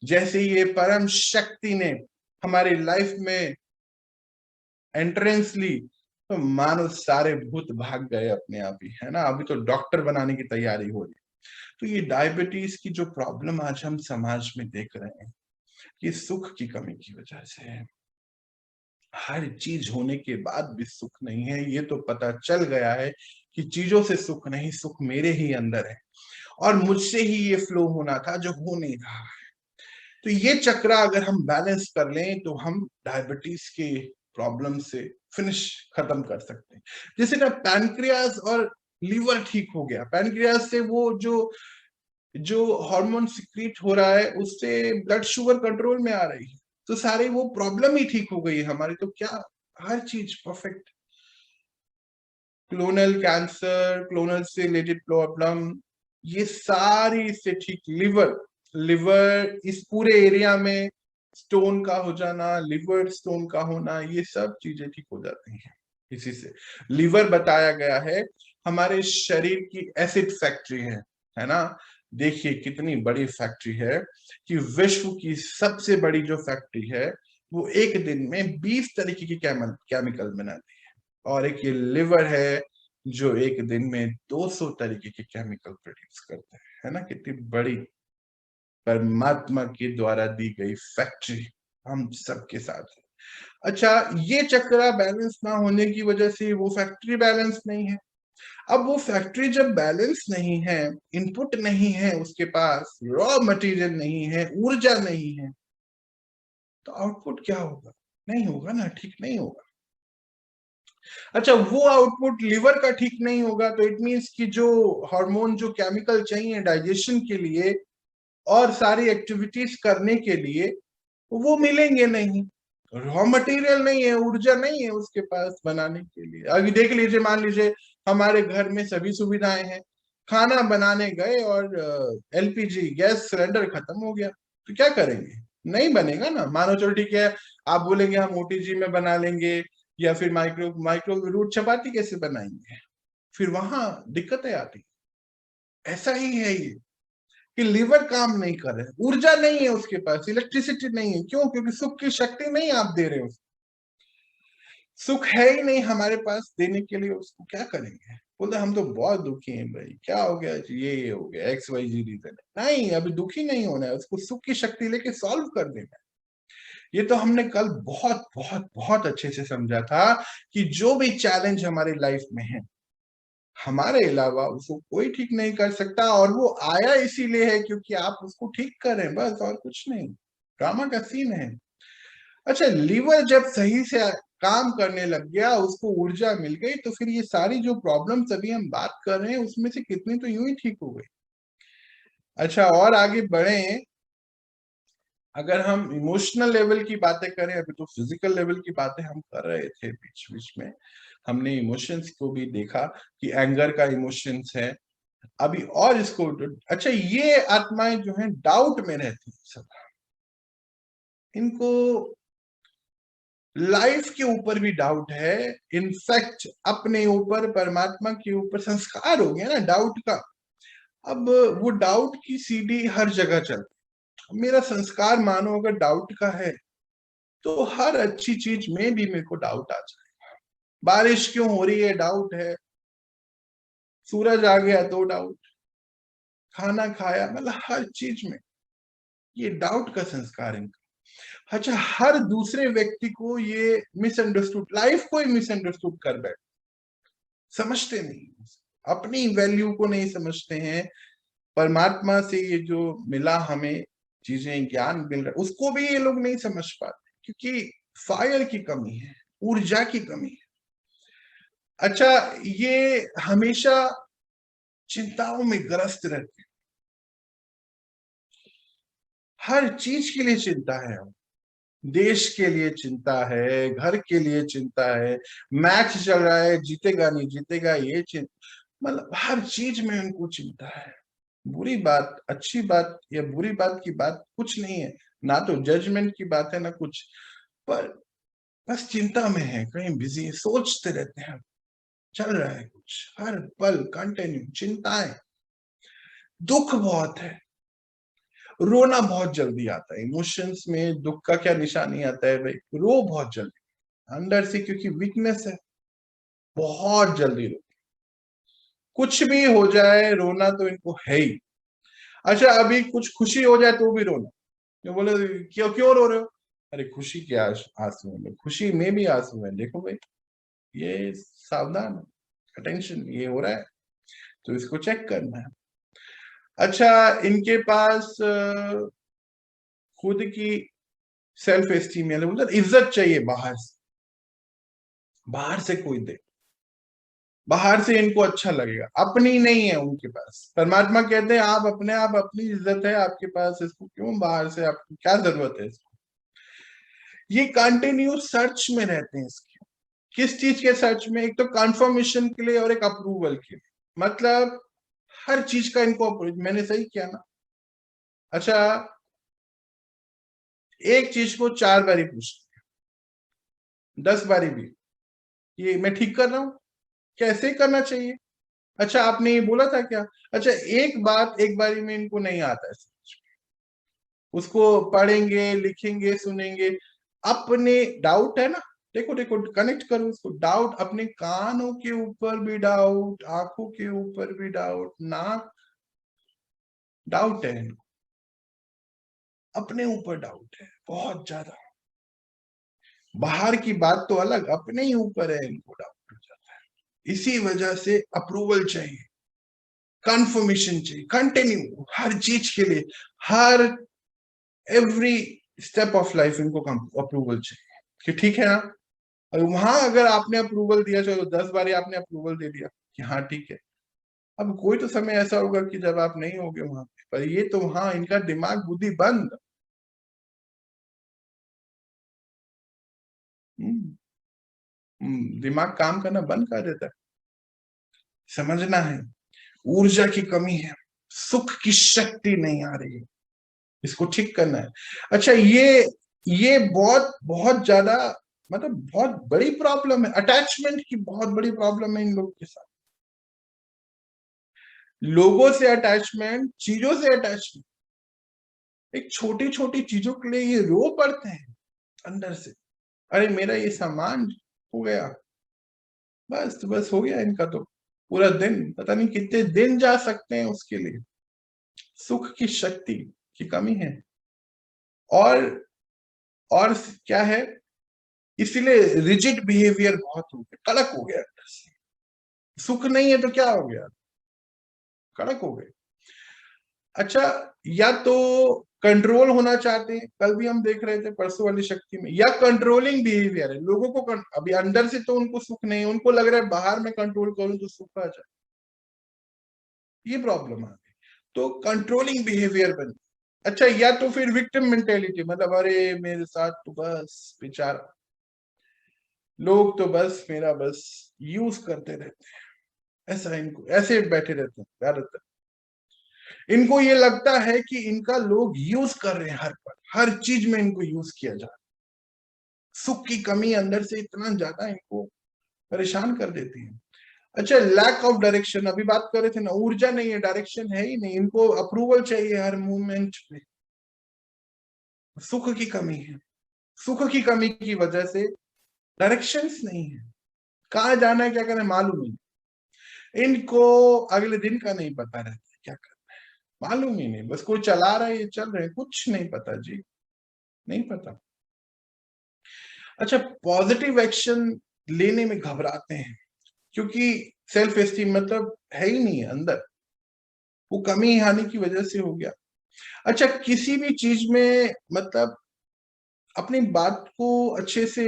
जैसे ये परम शक्ति ने हमारी लाइफ में एंट्रेंस ली, तो मानो सारे भूत भाग गए अपने आप ही, है ना। अभी तो डॉक्टर बनाने की तैयारी हो रही। तो ये डायबिटीज की जो प्रॉब्लम आज हम समाज में देख रहे हैं, ये सुख की कमी की वजह से है। हर चीज होने के बाद भी सुख नहीं है, ये तो पता चल गया है कि चीजों से सुख नहीं, सुख मेरे ही अंदर है, और मुझसे ही ये फ्लो होना था जो हो नहीं रहा है। तो ये चक्र अगर हम बैलेंस कर लें तो हम डायबिटीज के प्रॉब्लम से फिनिश खत्म कर सकते हैं। जैसे ना पैनक्रियास और लीवर ठीक हो गया, पैनक्रियास से वो जो जो हार्मोन सिक्रीट हो रहा है उससे ब्लड शुगर कंट्रोल में आ रही है, तो सारी वो प्रॉब्लम ही ठीक हो गई है हमारी। तो क्या हर चीज परफेक्ट। क्लोनल कैंसर, क्लोनल से रिलेटेड प्रॉब्लम, ये सारी से ठीक। लिवर, लिवर इस पूरे एरिया में स्टोन का हो जाना, लिवर स्टोन का होना, ये सब चीजें ठीक हो जाती हैं इसी से। लिवर बताया गया है हमारे शरीर की एसिड फैक्ट्री है ना। देखिए कितनी बड़ी फैक्ट्री है कि विश्व की सबसे बड़ी जो फैक्ट्री है वो एक दिन में 20 तरीके की केमिकल बनाती है, और एक ये लिवर है जो एक दिन में 200 तरीके के केमिकल प्रोड्यूस करता है ना। कितनी बड़ी परमात्मा के द्वारा दी गई फैक्ट्री हम सबके साथ है। अच्छा, ये चक्रा बैलेंस ना होने की वजह से वो फैक्ट्री बैलेंस नहीं है। अब वो फैक्ट्री जब बैलेंस नहीं है, इनपुट नहीं है उसके पास, रॉ मटेरियल नहीं है, ऊर्जा नहीं है, तो आउटपुट क्या होगा? नहीं होगा ना, ठीक नहीं होगा। अच्छा, वो आउटपुट लिवर का ठीक नहीं होगा तो इट मींस कि जो हार्मोन, जो केमिकल चाहिए डाइजेशन के लिए और सारी एक्टिविटीज करने के लिए, वो मिलेंगे नहीं। रॉ मटेरियल नहीं है, ऊर्जा नहीं है उसके पास बनाने के लिए। अभी देख लीजिए, मान लीजिए हमारे घर में सभी सुविधाएं हैं, खाना बनाने गए और एलपीजी गैस सिलेंडर खत्म हो गया, तो क्या करेंगे? नहीं बनेगा ना। मानो चलो ठीक है, आप बोलेंगे हम ओटीजी में बना लेंगे, या फिर माइक्रो रूट चपाती कैसे बनाएंगे, फिर वहां दिक्कतें आती। ऐसा ही है ये कि लीवर काम नहीं कर रहे, ऊर्जा नहीं है उसके पास, इलेक्ट्रिसिटी नहीं है। क्यों? क्योंकि सुख की शक्ति नहीं आप दे रहे हो, सुख है ही नहीं हमारे पास देने के लिए, उसको क्या करेंगे? बोलते हम तो बहुत दुखी हैं भाई, क्या हो गया जी, ये हो गया, एक्स वाई जी रीजन है। नहीं, अभी दुखी नहीं होना है, उसको सुख की शक्ति लेके सॉल्व कर देना है। ये तो हमने कल बहुत बहुत बहुत अच्छे से समझा था कि जो भी चैलेंज हमारी लाइफ में है, हमारे अलावा उसको कोई ठीक नहीं कर सकता, और वो आया इसीलिए है क्योंकि आप उसको ठीक करें, बस, और कुछ नहीं। ड्रामा का सीन है। अच्छा, लीवर जब सही से काम करने लग गया, उसको ऊर्जा मिल गई, तो फिर ये सारी जो प्रॉब्लम्स अभी हम बात कर रहे हैं उसमें से कितनी तो यूं ही ठीक हो गई। अच्छा, और आगे बढ़े, अगर हम इमोशनल लेवल की बातें करें, अभी तो फिजिकल लेवल की बातें हम कर रहे थे बीच बीच में, हमने इमोशंस को भी देखा कि एंगर का इमोशंस है अभी, और इसको, अच्छा ये आत्माएं जो हैं डाउट में रहती हैं सब, इनको लाइफ के ऊपर भी डाउट है, इनफैक्ट अपने ऊपर, परमात्मा के ऊपर। संस्कार हो गया ना डाउट का। अब वो डाउट की सीढ़ी हर जगह चलती। मेरा संस्कार मानो अगर डाउट का है तो हर अच्छी चीज में भी मेरे को डाउट आ जाएगा। बारिश क्यों हो रही है, डाउट है। सूरज आ गया तो डाउट। खाना खाया, मतलब हर चीज में ये डाउट का संस्कार इनका। अच्छा, हर दूसरे व्यक्ति को ये मिसअंडरस्टूड, लाइफ को ही मिसअंडरस्टूड कर बैठ, समझते नहीं, अपनी वैल्यू को नहीं समझते हैं। परमात्मा से ये जो मिला हमें चीजें, ज्ञान मिल रहा है, उसको भी ये लोग नहीं समझ पाते, क्योंकि फायर की कमी है, ऊर्जा की कमी है। अच्छा, ये हमेशा चिंताओं में ग्रस्त रहते हैं, हर चीज के लिए चिंता है। देश के लिए चिंता है, घर के लिए चिंता है, मैच चल रहा है, जीतेगा नहीं जीतेगा ये चिंता, मतलब हर चीज में उनको चिंता है। बुरी बात, अच्छी बात या बुरी बात की बात कुछ नहीं है, ना तो जजमेंट की बात है ना कुछ, पर बस चिंता में है, कहीं बिजी है, सोचते रहते हैं, चल रहा है कुछ, हर पल कंटिन्यू चिंताएं। दुख बहुत है, रोना बहुत जल्दी आता है। इमोशंस में दुख का क्या निशानी आता है भाई, रो बहुत जल्दी अंदर से, क्योंकि वीकनेस है, बहुत जल्दी रो। कुछ भी हो जाए रोना तो इनको है ही। अच्छा, अभी कुछ खुशी हो जाए तो भी रोना, जो बोले क्यों क्यों रो रहे हो, अरे खुशी के आंसू में, खुशी में भी आंसू है, देखो भाई, ये सावधान, अटेंशन, ये हो रहा है तो इसको चेक करना है। अच्छा, इनके पास खुद की सेल्फ एस्टीम, यानी मतलब इज्जत चाहिए बाहर से, बाहर से कोई दे, बाहर से इनको अच्छा लगेगा, अपनी नहीं है उनके पास। परमात्मा कहते हैं आप अपने आप, अपनी इज्जत है आपके पास, इसको क्यों बाहर से, आपको क्या जरूरत है इसको। ये कंटिन्यू सर्च में रहते हैं इसके, किस चीज के सर्च में, एक तो कंफर्मेशन के लिए और एक अप्रूवल के लिए, मतलब हर चीज का इनको मैंने सही किया ना। अच्छा, एक चीज को 4 बारी पूछते हैं, 10 बारी भी, ये मैं ठीक कर रहा हूं, कैसे करना चाहिए, अच्छा आपने ये बोला था क्या। अच्छा, एक बात एक बारी में इनको नहीं आता है समझ, उसको पढ़ेंगे लिखेंगे सुनेंगे, अपने डाउट है ना, देखो देखो कनेक्ट करो उसको, डाउट अपने कानों के ऊपर भी डाउट, आंखों के ऊपर भी डाउट, नाक, डाउट है इनको, अपने ऊपर डाउट है बहुत ज्यादा। बाहर की बात तो अलग, अपने ही ऊपर है इनको डाउट हो जाता है। इसी वजह से अप्रूवल चाहिए, कंफर्मेशन चाहिए, कंटिन्यू हर चीज के लिए, हर एवरी स्टेप ऑफ लाइफ इनको अप्रूवल चाहिए कि ठीक है ना। और वहां अगर आपने अप्रूवल दिया, चलो 10 बार आपने अप्रूवल दे दिया कि हाँ ठीक है, अब कोई तो समय ऐसा होगा कि जब आप नहीं होगे वहां पे, पर ये तो वहां इनका दिमाग बुद्धि बंद। दिमाग काम करना बंद कर देता है। समझना है, ऊर्जा की कमी है, सुख की शक्ति नहीं आ रही है, इसको ठीक करना है। अच्छा, ये बहुत बहुत ज्यादा, मतलब बहुत बड़ी प्रॉब्लम है, अटैचमेंट की बहुत बड़ी प्रॉब्लम है इन लोगों के साथ। लोगों से अटैचमेंट, चीजों से अटैचमेंट, एक छोटी छोटी चीजों के लिए ये रो पड़ते हैं अंदर से, अरे मेरा ये सामान हो गया, बस तो बस हो गया इनका, तो पूरा दिन, पता नहीं कितने दिन जा सकते हैं उसके लिए। सुख की शक्ति की कमी है, और और क्या है, इसीलिए रिजिड बिहेवियर बहुत हो गया, कड़क हो गया अंदर से। सुख नहीं है तो क्या हो गया, कड़क हो गए। अच्छा, या तो कंट्रोल होना चाहते हैं, कल भी हम देख रहे थे परसों वाली शक्ति में, या कंट्रोलिंग बिहेवियर है लोगों को। अभी अंदर से तो उनको सुख नहीं है, उनको लग रहा है बाहर में कंट्रोल करूं तो सुख आ जाए, ये प्रॉब्लम आ गई, तो कंट्रोलिंग बिहेवियर बन। अच्छा, या तो फिर विक्टिम मेंटेलिटी, मतलब अरे मेरे साथ तो बस बेचारा, लोग तो बस मेरा बस यूज करते रहते हैं, ऐसा इनको, ऐसे बैठे रहते हैं ज्यादातर। इनको ये लगता है कि इनका लोग यूज कर रहे हैं, हर पल हर चीज में इनको यूज किया जा रहा है, सुख की कमी अंदर से इतना ज्यादा इनको परेशान कर देती है। अच्छा, लैक ऑफ डायरेक्शन, अभी बात कर रहे थे ना, ऊर्जा नहीं है, डायरेक्शन है ही नहीं, इनको अप्रूवल चाहिए हर मूवमेंट पे। सुख की कमी है, सुख की कमी की वजह से डायरेक्शंस नहीं है, कहाँ जाना है क्या करना है मालूम नहीं, इनको अगले दिन का नहीं पता रहता क्या करना है, मालूम ही नहीं, बस कोई चला रहा है, ये चल रहे हैं, कुछ नहीं पता जी, नहीं पता। अच्छा, पॉजिटिव एक्शन लेने में घबराते हैं क्योंकि सेल्फ एस्टीम मतलब है ही नहीं है अंदर, वो कमी हानि की वजह से हो गया। अच्छा, किसी भी चीज में मतलब अपनी बात को अच्छे से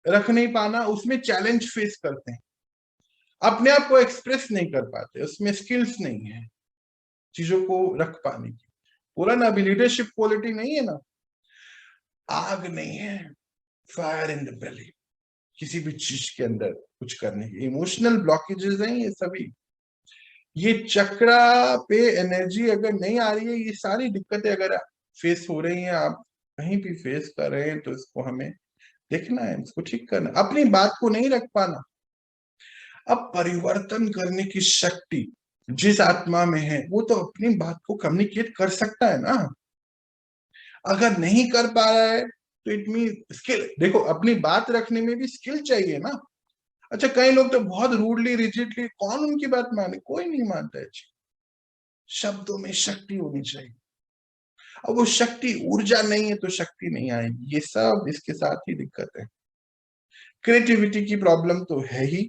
रख नहीं पाना, उसमें चैलेंज फेस करते हैं, अपने आप को एक्सप्रेस नहीं कर पाते, उसमें स्किल्स नहीं है चीजों को रख पाने की। पूरा ना अभी लीडरशिप क्वालिटी नहीं है ना, आग नहीं है, फायर इन द बेली, किसी भी चीज के अंदर कुछ करने की, इमोशनल ब्लॉकेजेस हैं ये सभी, ये चक्रा पे एनर्जी अगर नहीं आ रही है, ये सारी दिक्कतें अगर फेस हो रही हैं, आप कहीं भी फेस कर रहे हैं, तो इसको हमें देखना है, इसको ठीक करना, अपनी बात को नहीं रख पाना। अब परिवर्तन करने की शक्ति जिस आत्मा में है, वो तो अपनी बात को कम्युनिकेट कर सकता है ना, अगर नहीं कर पा रहा है तो इट मीन स्किल, देखो अपनी बात रखने में भी स्किल चाहिए ना। अच्छा, कई लोग तो बहुत रूडली रिजिडली, कौन उनकी बात माने, कोई नहीं मानता है जी। शब्दों में शक्ति होनी चाहिए, अब वो शक्ति, ऊर्जा नहीं है तो शक्ति नहीं आएगी, ये सब इसके साथ ही दिक्कत है। क्रिएटिविटी की प्रॉब्लम तो है ही,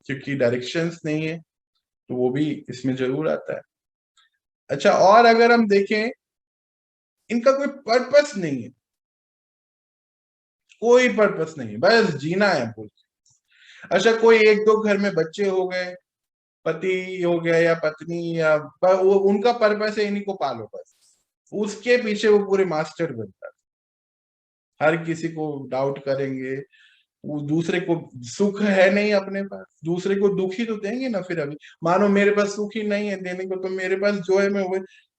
क्योंकि डायरेक्शंस नहीं है, तो वो भी इसमें जरूर आता है। अच्छा, और अगर हम देखें, इनका कोई पर्पस नहीं है, कोई पर्पस नहीं है, बस जीना है बोल के। अच्छा, कोई एक दो घर में बच्चे हो गए, पति हो गया या पत्नी, या वो उनका पर्पस है इन्हीं को पालो बस, उसके पीछे वो पूरे मास्टर बनता है, हर किसी को डाउट करेंगे, वो दूसरे को, सुख है नहीं अपने पास, दूसरे को दुखी तो देंगे ना, फिर अभी मानो मेरे पास सुख ही नहीं है देने को, तो मेरे पास जो है मैं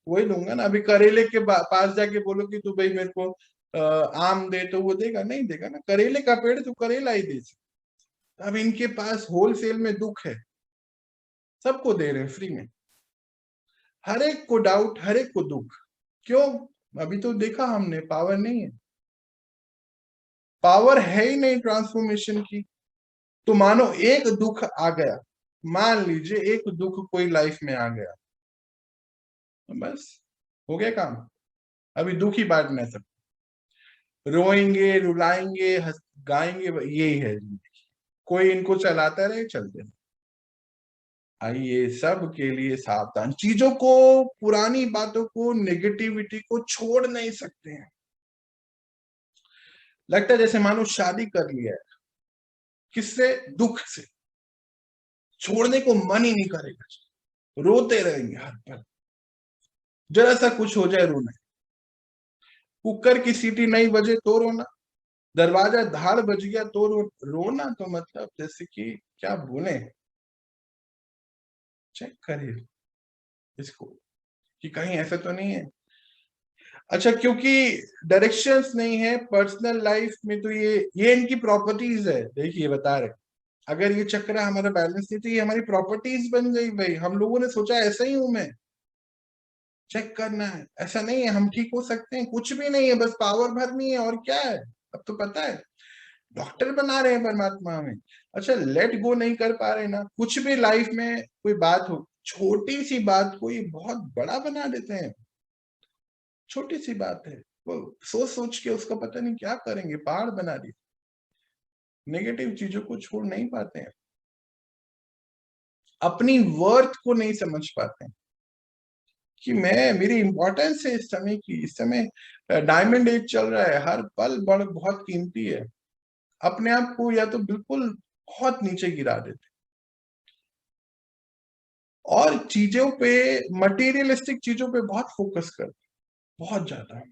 वही दूंगा ना। अभी करेले के पास जाके बोलो कि तू भाई मेरे को आम दे, तो वो देगा नहीं, देगा ना, करेले का पेड़ तो करेला ही दे सकता। अब इनके पास होलसेल में दुख है, सबको दे रहे हैं फ्री में, हर एक को डाउट, हर एक को दुख, क्यों? अभी तो देखा हमने, पावर नहीं है, पावर है ही नहीं ट्रांसफॉर्मेशन की। तो मानो एक दुख आ गया, मान लीजिए एक दुख कोई लाइफ में आ गया, तो बस हो गया काम, अभी दुख ही बांटना है सब, रोएंगे रुलाएंगे गाएंगे, यही है जिंदगी, कोई इनको चलाता रहे, चलते रहे। आइए सब के लिए सावधान, चीजों को, पुरानी बातों को, नेगेटिविटी को छोड़ नहीं सकते हैं। लगता है जैसे मानो शादी कर लिया है, किससे? दुख से, छोड़ने को मन ही नहीं करेगा, रोते रहेंगे हर पल, जरा सा कुछ हो जाए रोना, कुकर की सीटी नहीं बजे तो रोना, दरवाजा धाड़ बज गया तो रोना, तो मतलब जैसे कि क्या बोले, चेक करिए इसको कि कहीं ऐसा तो नहीं है। अच्छा, क्योंकि डायरेक्शंस नहीं है पर्सनल लाइफ में, तो ये इनकी प्रॉपर्टीज है, देखिए बता रहे, अगर ये चक्र हमारा बैलेंस नहीं, तो ये हमारी प्रॉपर्टीज बन गई भाई, हम लोगों ने सोचा ऐसा ही हूं मैं, चेक करना है, ऐसा नहीं है, हम ठीक हो सकते हैं, कुछ भी नहीं है, बस पावर भरनी है, और क्या है, अब तो पता है, डॉक्टर बना रहे हैं परमात्मा हमें। अच्छा, लेट गो नहीं कर पा रहे ना, कुछ भी लाइफ में कोई बात हो, छोटी सी बात को ये बहुत बड़ा बना देते हैं, छोटी सी बात है, वो सोच सोच के उसका पता नहीं क्या करेंगे, पहाड़ बना दिए, नेगेटिव चीजों को छोड़ नहीं पाते हैं, अपनी वर्थ को नहीं समझ पाते हैं कि मैं, मेरी इंपॉर्टेंस है इस समय की, इस समय डायमंड एज चल रहा है, हर पल बड़ बहुत कीमती है, अपने आप को या तो बिल्कुल बहुत नीचे गिरा देते, और चीजों पे, मटेरियलिस्टिक चीजों पे बहुत फोकस करते, बहुत ज्यादा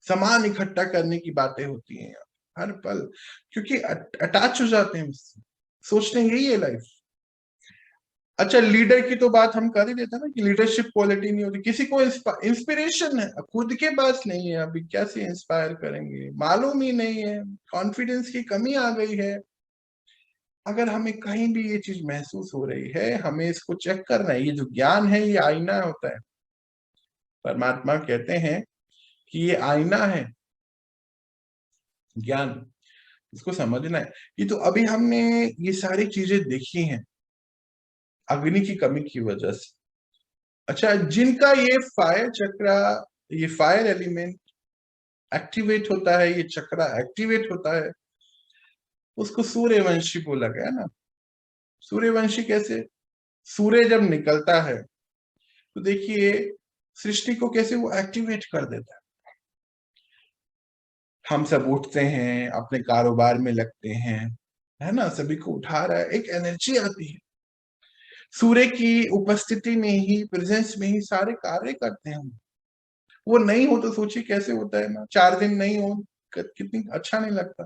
सामान इकट्ठा करने की बातें होती हैं हर पल, क्योंकि अटैच हो जाते हैं उससे, सोचते हैं यही है लाइफ। अच्छा, लीडर की तो बात हम कर ही देते हैं ना कि लीडरशिप क्वालिटी नहीं होती, किसी को इंस्पिरेशन है खुद के पास नहीं है, अभी कैसे इंस्पायर करेंगे, मालूम ही नहीं है, कॉन्फिडेंस की कमी आ गई है। अगर हमें कहीं भी ये चीज महसूस हो रही है, हमें इसको चेक करना है। ये जो ज्ञान है ये आईना होता है। परमात्मा कहते हैं कि ये आईना है ज्ञान, इसको समझना है। ये तो अभी हमने ये सारी चीजें देखी हैं अग्नि की कमी की वजह से। अच्छा, जिनका ये फायर चक्रा, ये फायर एलिमेंट एक्टिवेट होता है, ये चक्रा एक्टिवेट होता है, उसको सूर्यवंशी बोला गया ना। सूर्यवंशी कैसे? सूर्य जब निकलता है तो देखिए सृष्टि को कैसे वो एक्टिवेट कर देता है। हम सब उठते हैं, अपने कारोबार में लगते हैं, है ना, सभी को उठा रहा है, एक एनर्जी आती है। सूर्य की उपस्थिति में ही, प्रेजेंस में ही सारे कार्य करते हैं हम। वो नहीं हो तो सोचिए कैसे होता है ना, 4 दिन नहीं हो कितनी अच्छा नहीं लगता।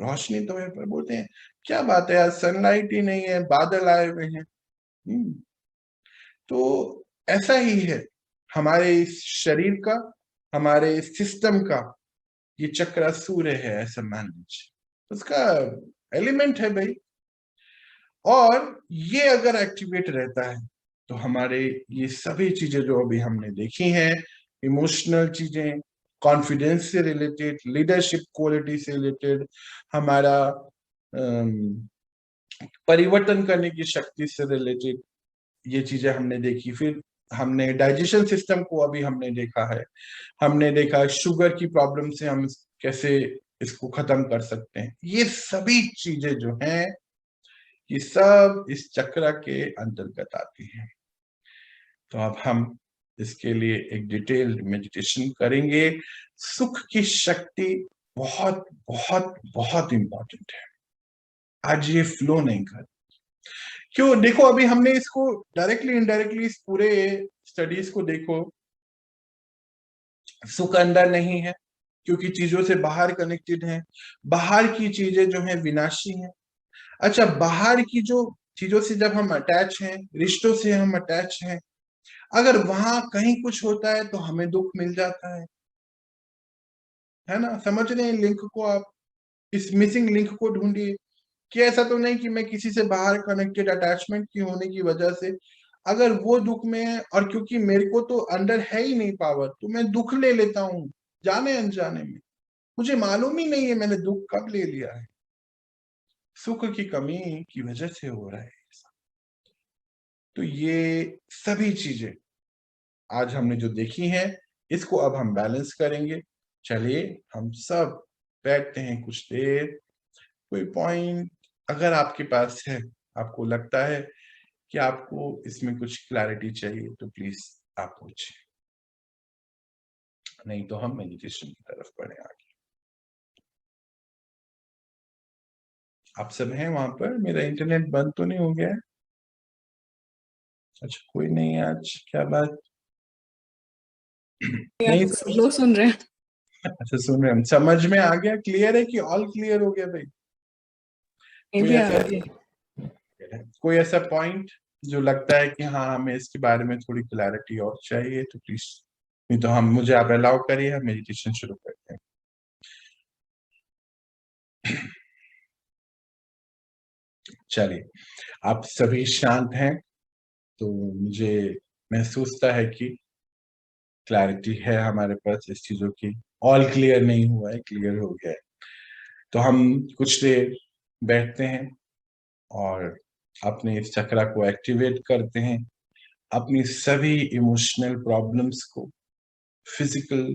रोशनी तो है पर बोलते हैं क्या बात है आज सनलाइट ही नहीं है, बादल आए हुए हैं। तो ऐसा ही है हमारे इस शरीर का, हमारे इस सिस्टम का। ये चक्र सूर्य है ऐसा मान लीजिए, उसका एलिमेंट है भाई। और ये अगर एक्टिवेट रहता है तो हमारे ये सभी चीजें जो अभी हमने देखी हैं, इमोशनल चीजें, कॉन्फिडेंस से रिलेटेड, लीडरशिप क्वालिटी से रिलेटेड, हमारा परिवर्तन करने की शक्ति से रिलेटेड, ये चीजें हमने देखी। फिर हमने डाइजेशन सिस्टम को अभी हमने देखा है, हमने देखा शुगर की प्रॉब्लम से हम कैसे इसको खत्म कर सकते हैं। ये सभी चीजें जो हैं ये सब इस चक्र के अंतर्गत आती है। तो अब हम इसके लिए एक डिटेल्ड मेडिटेशन करेंगे। सुख की शक्ति बहुत बहुत बहुत इंपॉर्टेंट है। आज ये फ्लो नहीं कर, क्यों? देखो अभी हमने इसको डायरेक्टली इनडायरेक्टली इस पूरे स्टडीज को देखो, सुख अंदर नहीं है क्योंकि चीजों से बाहर कनेक्टेड है, बाहर की चीजें जो है विनाशी है। अच्छा, बाहर की जो चीजों से जब हम अटैच हैं, रिश्तों से हम अटैच हैं, अगर वहां कहीं कुछ होता है तो हमें दुख मिल जाता है ना। समझ रहे हैं लिंक को आप? इस मिसिंग लिंक को ढूंढिए कि ऐसा तो नहीं कि मैं किसी से बाहर कनेक्टेड अटैचमेंट की होने की वजह से अगर वो दुख में है, और क्योंकि मेरे को तो अंदर है ही नहीं पावर, तो मैं दुख ले लेता हूं जाने अनजाने में, मुझे मालूम ही नहीं है मैंने दुख कब ले लिया है। सुख की कमी की वजह से हो रहा है ऐसा। तो ये सभी चीजें आज हमने जो देखी हैं, इसको अब हम बैलेंस करेंगे। चलिए हम सब बैठते हैं कुछ देर। कोई पॉइंट अगर आपके पास है, आपको लगता है कि आपको इसमें कुछ क्लैरिटी चाहिए तो प्लीज आप पूछिए, नहीं तो हम मेडिटेशन की तरफ बढ़े आगे। आप सब हैं वहां पर? मेरा इंटरनेट बंद तो नहीं हो गया है? अच्छा, कोई नहीं है आज, क्या बात? नहीं लोग सुन रहे हैं। अच्छा, सुन रहे हैं, समझ में आ गया? क्लियर है कि ऑल क्लियर हो गया भाई? कोई ऐसा कोई ऐसा पॉइंट जो लगता है कि हाँ हमें इसके बारे में थोड़ी क्लैरिटी और चाहिए तो प्लीज, नहीं तो हम, मुझे आप अलाउ करिए, हम मेडिटेशन शुरू करते हैं। चलिए, आप सभी शांत हैं तो मुझे महसूस है कि क्लैरिटी है हमारे पास इस चीजों की। ऑल क्लियर नहीं हुआ है, क्लियर हो गया है। तो हम कुछ देर बैठते हैं और अपने इस चक्रा को एक्टिवेट करते हैं, अपनी सभी इमोशनल प्रॉब्लम्स को, फिजिकल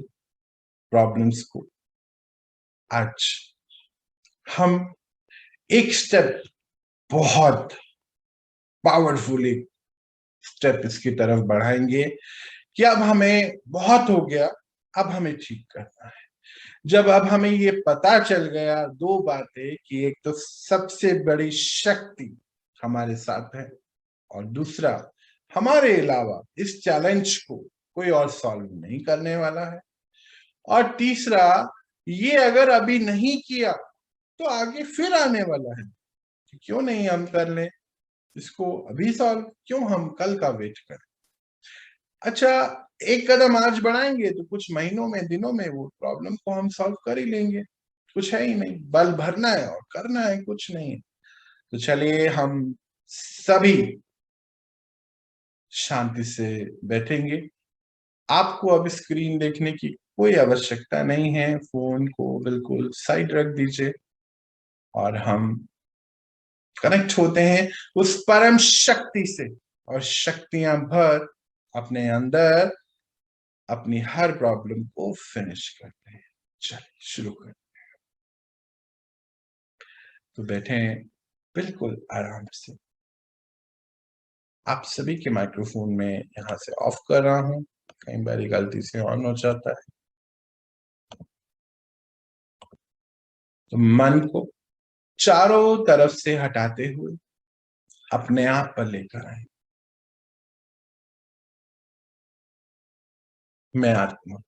प्रॉब्लम्स को आज हम एक स्टेप, बहुत पावरफुली स्टेप इसकी तरफ बढ़ाएंगे कि अब हमें बहुत हो गया, अब हमें ठीक करना है। जब अब हमें ये पता चल गया दो बातें कि एक तो सबसे बड़ी शक्ति हमारे साथ है और दूसरा हमारे अलावा इस चैलेंज को कोई और सॉल्व नहीं करने वाला है, और तीसरा ये अगर अभी नहीं किया तो आगे फिर आने वाला है, क्यों नहीं हम कर लें। इसको अभी सॉल्व, क्यों हम कल का वेट करें? अच्छा, एक कदम आज बढ़ाएंगे तो कुछ महीनों में, दिनों में वो प्रॉब्लम को हम सॉल्व कर ही लेंगे। कुछ है ही नहीं, बल भरना है और करना है, कुछ नहीं है। तो चलिए हम सभी शांति से बैठेंगे। आपको अब स्क्रीन देखने की कोई आवश्यकता नहीं है, फोन को बिल्कुल साइड रख दीजिए और हम कनेक्ट होते हैं उस परम शक्ति से और शक्तियां भर अपने अंदर अपनी हर प्रॉब्लम को फिनिश करते हैं। चलिए शुरू करें। तो बैठे बिल्कुल आराम से। आप सभी के माइक्रोफोन में यहां से ऑफ कर रहा हूं, कई बार गलती से ऑन हो जाता है। तो मन को चारों तरफ से हटाते हुए अपने आप पर लेकर आए। मैं आत्मा।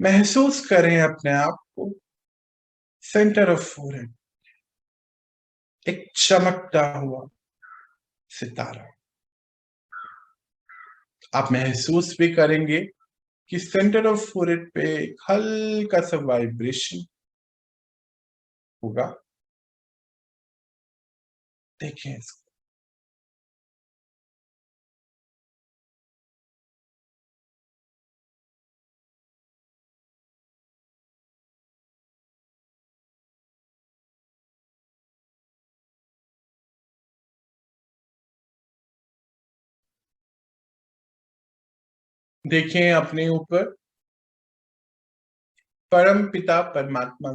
महसूस करें अपने आप को सेंटर ऑफ फोरहेड, एक चमकता हुआ सितारा। आप महसूस भी करेंगे कि सेंटर ऑफ फोरहेड पे एक हल्का सा वाइब्रेशन होगा। देखें इसको। देखें अपने ऊपर परम पिता परमात्मा,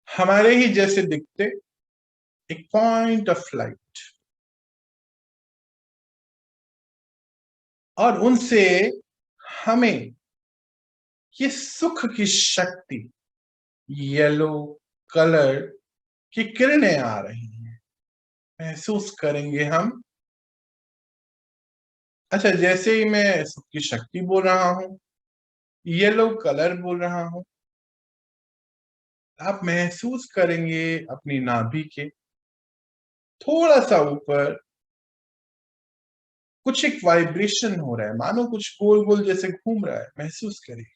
हमारे ही जैसे दिखते एक पॉइंट ऑफ लाइट, और उनसे हमें ये सुख की शक्ति, येलो कलर की किरणें आ रही हैं। महसूस करेंगे हम। अच्छा, जैसे ही मैं सुख की शक्ति बोल रहा हूं, येलो कलर बोल रहा हूं, आप महसूस करेंगे अपनी नाभि के थोड़ा सा ऊपर कुछ एक वाइब्रेशन हो रहा है, मानो कुछ गोल गोल जैसे घूम रहा है। महसूस करिए।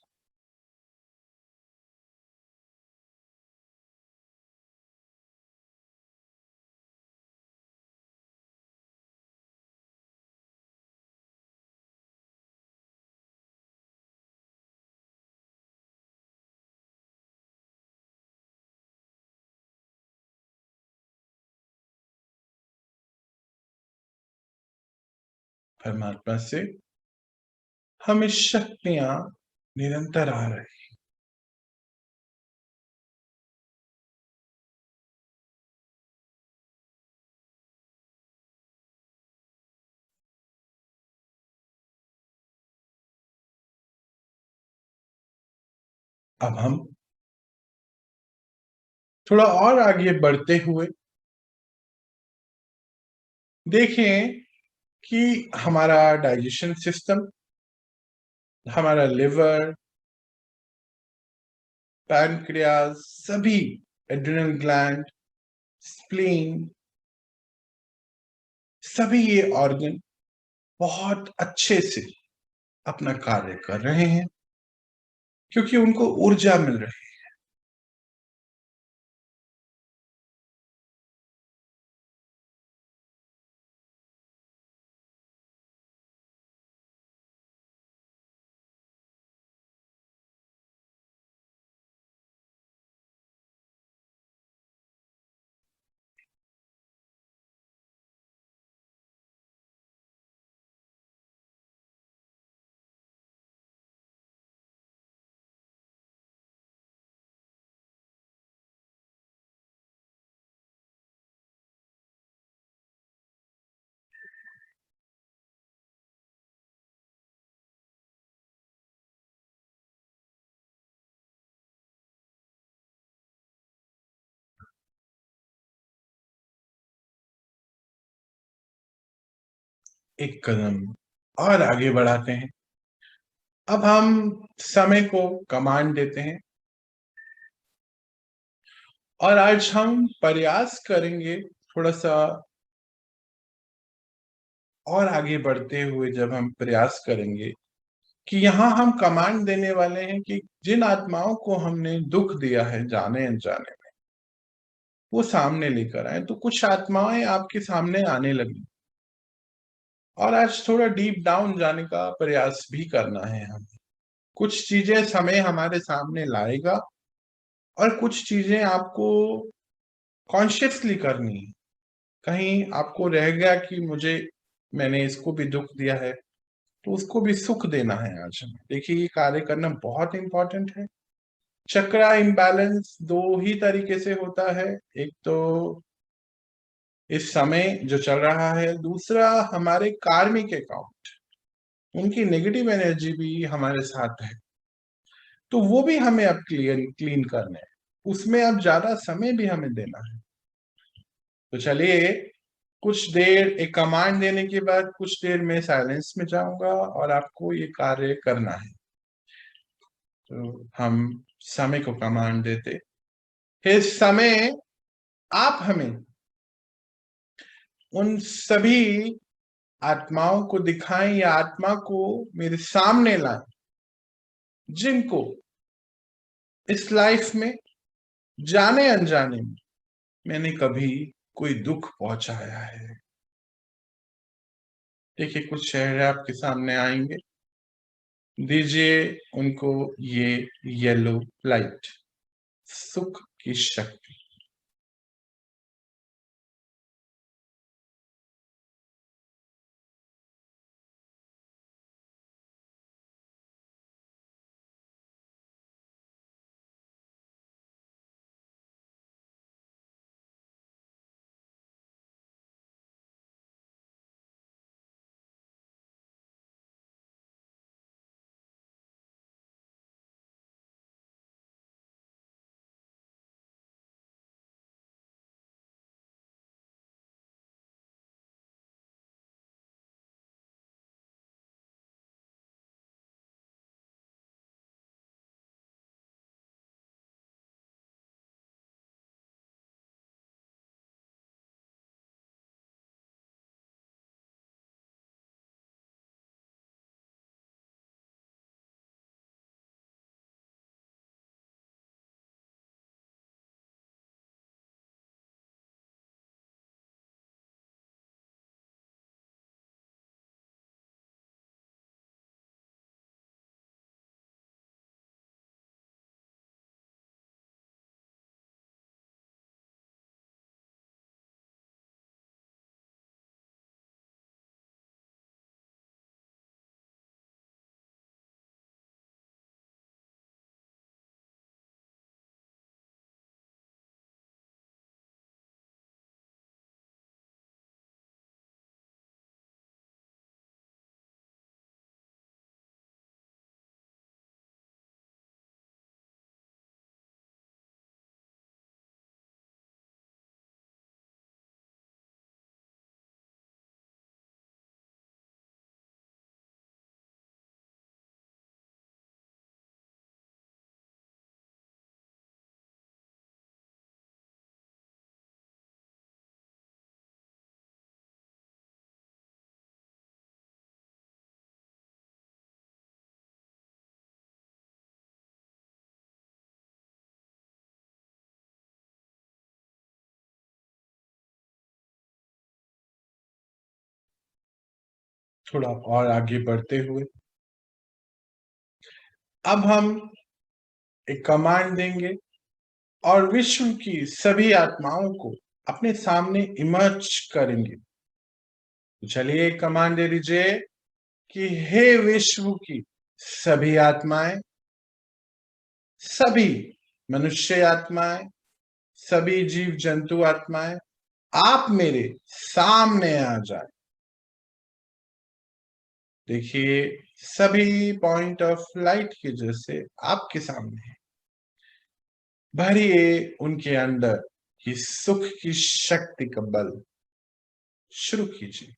परमात्मा से हमें शक्तियां निरंतर आ रही। अब हम थोड़ा और आगे बढ़ते हुए देखें कि हमारा डाइजेशन सिस्टम, हमारा लिवर, पैनक्रियाज, सभी एड्रिनल ग्लैंड, स्प्लीन, सभी ये ऑर्गन बहुत अच्छे से अपना कार्य कर रहे हैं, क्योंकि उनको ऊर्जा मिल रही है। एक कदम और आगे बढ़ाते हैं। अब हम समय को कमांड देते हैं और आज हम प्रयास करेंगे थोड़ा सा और आगे बढ़ते हुए। जब हम प्रयास करेंगे कि यहाँ हम कमांड देने वाले हैं कि जिन आत्माओं को हमने दुख दिया है जाने अनजाने में, वो सामने लेकर आए। तो कुछ आत्माएं आपके सामने आने लगी और आज थोड़ा डीप डाउन जाने का प्रयास भी करना है हमें। कुछ चीजें समय हमारे सामने लाएगा और कुछ चीजें आपको कॉन्शियसली करनी है। कहीं आपको रह गया कि मैंने इसको भी दुख दिया है, तो उसको भी सुख देना है आज हमें। देखिए, ये कार्य करना बहुत इंपॉर्टेंट है। चक्रा इम्बैलेंस दो ही तरीके से होता है। एक तो इस समय जो चल रहा है, दूसरा हमारे कार्मिक अकाउंट, उनकी नेगेटिव एनर्जी भी हमारे साथ है, तो वो भी हमें अब क्लीन करना है। उसमें अब ज्यादा समय भी हमें देना है। तो चलिए, कुछ देर एक कमांड देने के बाद कुछ देर में साइलेंस में जाऊंगा और आपको ये कार्य करना है। तो हम समय को कमांड देते, हे समय, आप हमें उन सभी आत्माओं को दिखाएं या आत्मा को मेरे सामने लाएं जिनको इस लाइफ में जाने अनजाने में मैंने कभी कोई दुख पहुंचाया है। देखिए, कुछ चेहरे आपके सामने आएंगे। दीजिए उनको ये येलो लाइट, सुख की शक्ति। थोड़ा और आगे बढ़ते हुए अब हम एक कमांड देंगे और विश्व की सभी आत्माओं को अपने सामने इमर्ज करेंगे। तो चलिए एक कमांड दे दीजिए कि हे विश्व की सभी आत्माएं, सभी मनुष्य आत्माएं, सभी जीव जंतु आत्माएं, आप मेरे सामने आ जाए। देखिए, सभी पॉइंट ऑफ लाइट के जैसे आपके सामने है। भरिए उनके अंदर ये सुख की शक्ति का बल। शुरू कीजिए।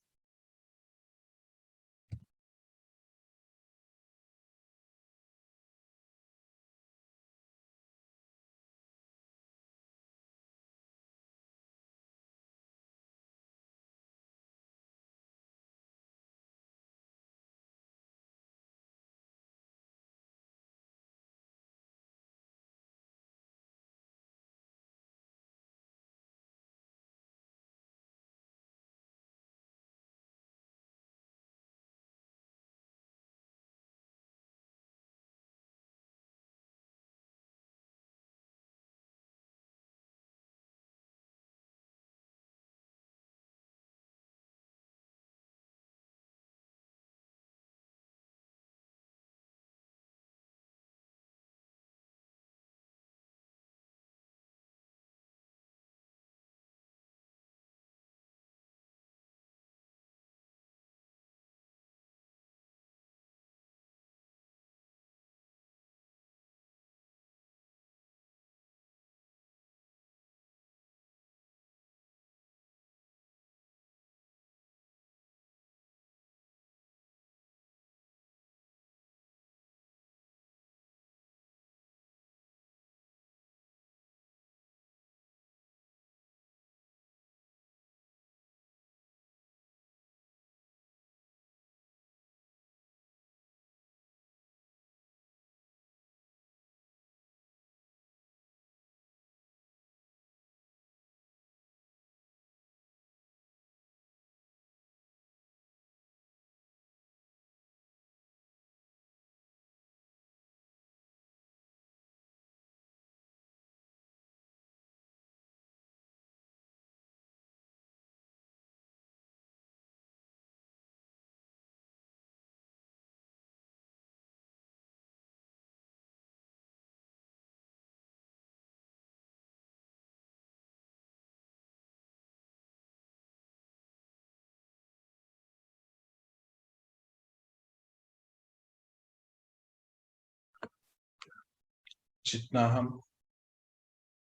जितना हम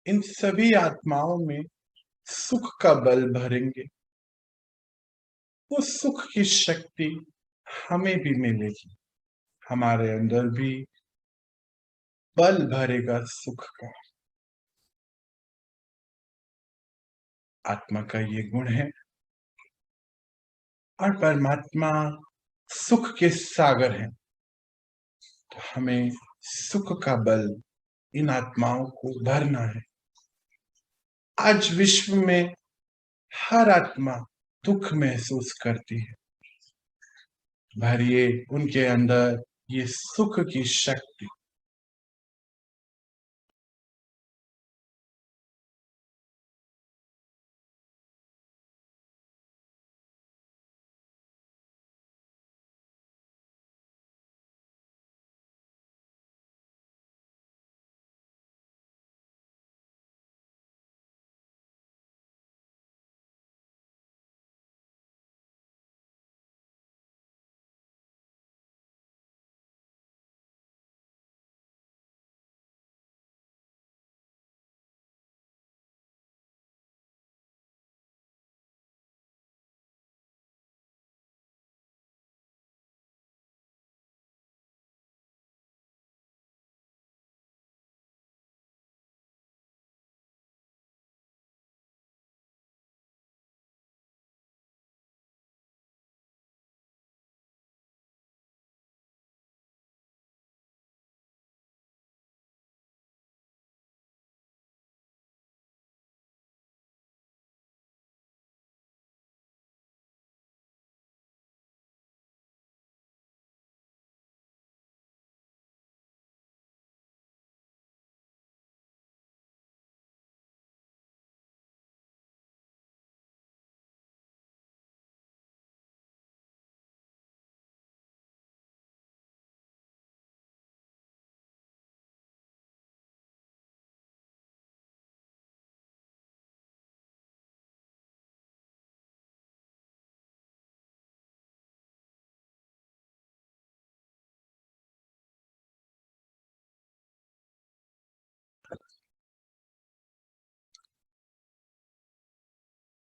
इन सभी आत्माओं में सुख का बल भरेंगे, वो सुख की शक्ति हमें भी मिलेगी, हमारे अंदर भी बल भरेगा सुख का। आत्मा का ये गुण है और परमात्मा सुख के सागर हैं, तो हमें सुख का बल इन आत्माओं को भरना है। आज विश्व में हर आत्मा दुख महसूस करती है, भरिए उनके अंदर ये सुख की शक्ति।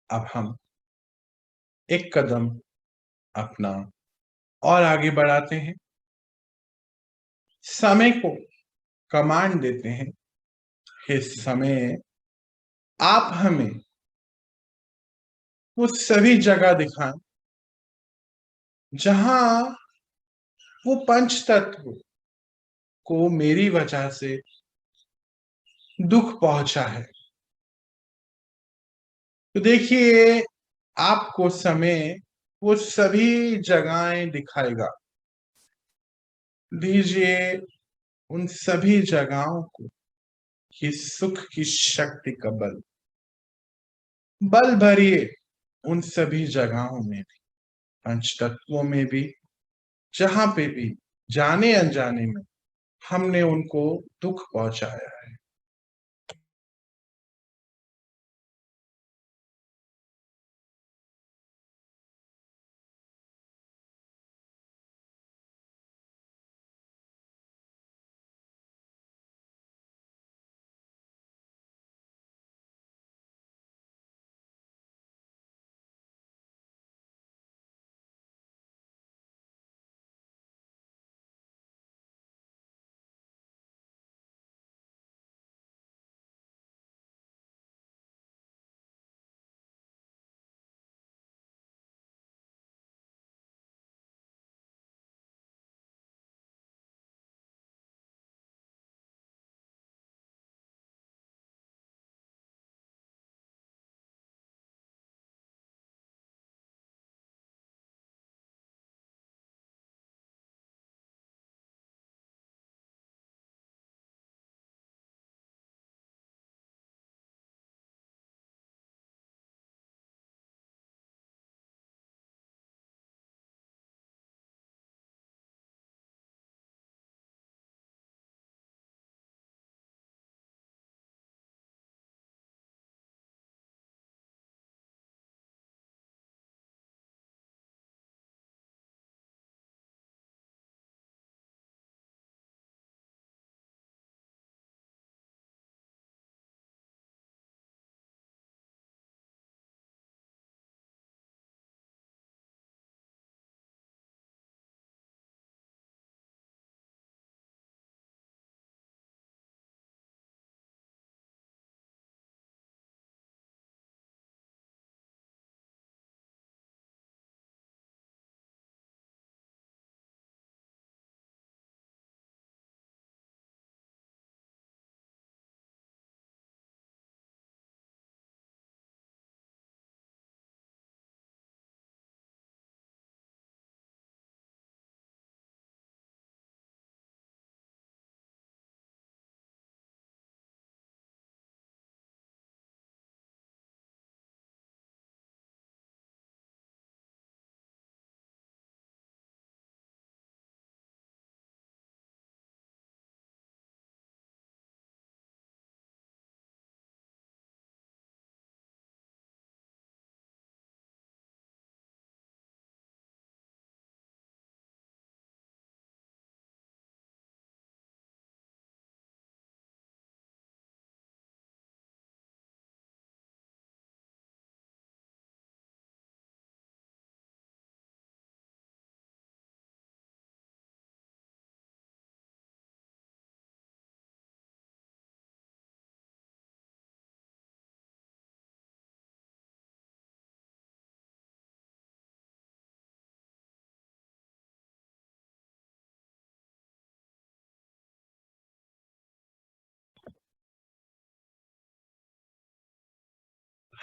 अब हम एक कदम अपना और आगे बढ़ाते हैं, समय को कमांड देते हैं, हे समय आप हमें वो सभी जगह दिखाएं जहां वो पंच तत्व को मेरी वजह से दुख पहुंचा है। तो देखिए, आपको समय वो सभी जगहें दिखाएगा। दीजिए उन सभी जगहों को ये सुख की शक्ति का बल, बल भरिए उन सभी जगहों में भी, पंच तत्वों में भी, जहां पे भी जाने अनजाने में हमने उनको दुख पहुंचाया है।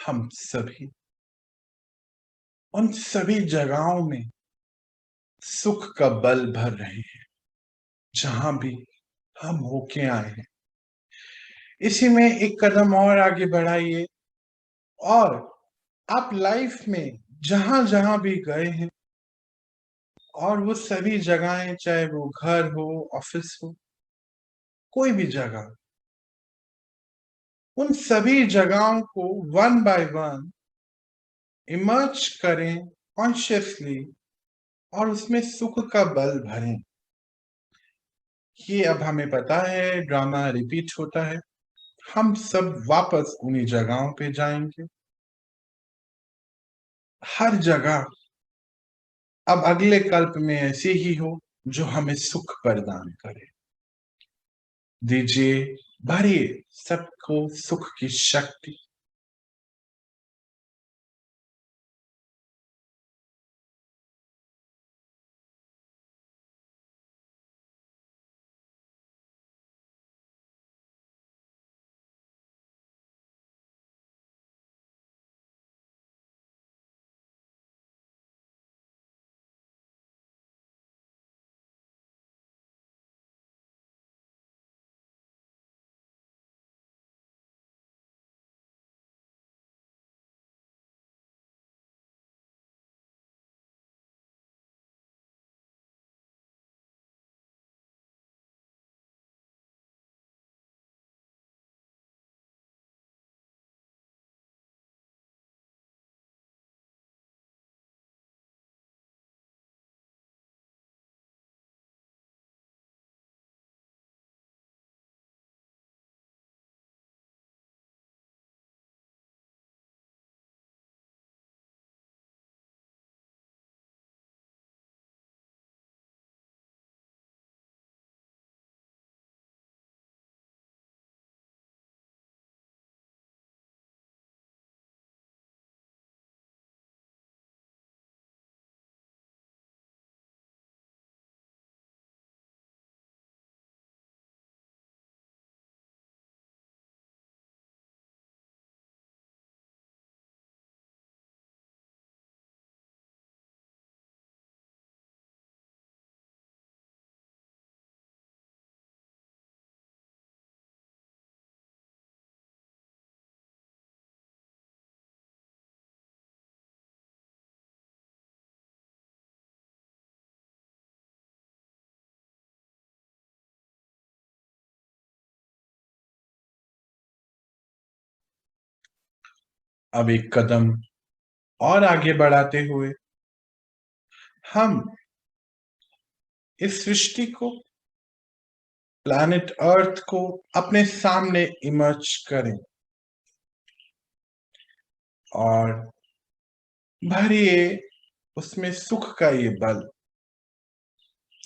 हम सभी उन सभी जगहों में सुख का बल भर रहे हैं जहां भी हम होके आए हैं। इसी में एक कदम और आगे बढ़ाइए और आप लाइफ में जहां जहां भी गए हैं और वो सभी जगहें, चाहे वो घर हो, ऑफिस हो, कोई भी जगह, उन सभी जगहों को वन बाय वन इमर्ज करें कॉन्शियसली और उसमें सुख का बल भरें। ये अब हमें पता है ड्रामा रिपीट होता है, हम सब वापस उन्हीं जगहों पे जाएंगे। हर जगह अब अगले कल्प में ऐसी ही हो जो हमें सुख प्रदान करे। दीजिए, भरिए सबको सुख की शक्ति। अब एक कदम और आगे बढ़ाते हुए हम इस सृष्टि को, प्लैनेट अर्थ को अपने सामने इमर्ज करें और भरिए उसमें सुख का ये बल।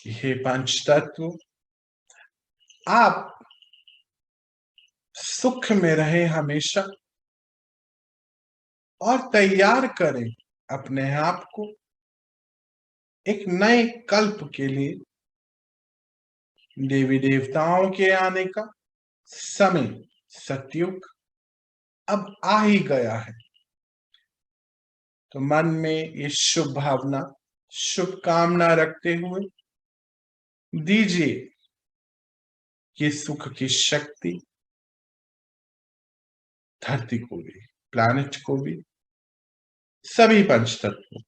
ये पंच तत्व आप सुख में रहे हमेशा और तैयार करें अपने आप को एक नए कल्प के लिए। देवी देवताओं के आने का समय, सतयुग अब आ ही गया है। तो मन में ये शुभ भावना, शुभ कामना रखते हुए दीजिए ये सुख की शक्ति धरती को भी, प्लैनेट को भी, सभी पंच तत्वों।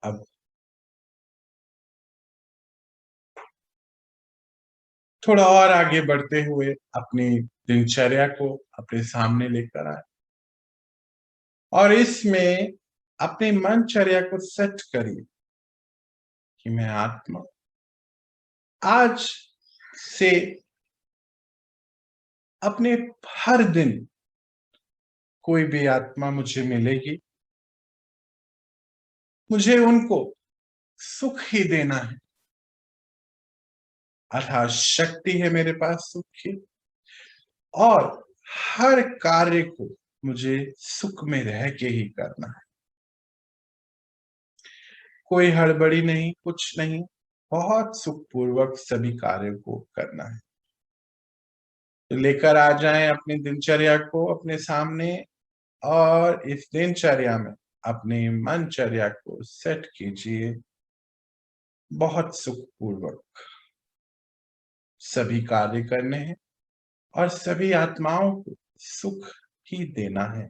अब थोड़ा और आगे बढ़ते हुए अपनी दिनचर्या को अपने सामने लेकर आए और इसमें अपनी मनचर्या को सेट करिए कि मैं आत्मा आज से अपने हर दिन कोई भी आत्मा मुझे मिलेगी, मुझे उनको सुख ही देना है। अर्थात शक्ति है मेरे पास सुख की और हर कार्य को मुझे सुख में रह के ही करना है। कोई हड़बड़ी नहीं, कुछ नहीं, बहुत सुखपूर्वक सभी कार्यों को करना है। तो लेकर आ जाएं अपनी दिनचर्या को अपने सामने और इस दिनचर्या में अपनी मनचर्या को सेट कीजिए बहुत सुखपूर्वक। सभी कार्य करने हैं और सभी आत्माओं को सुख ही देना है।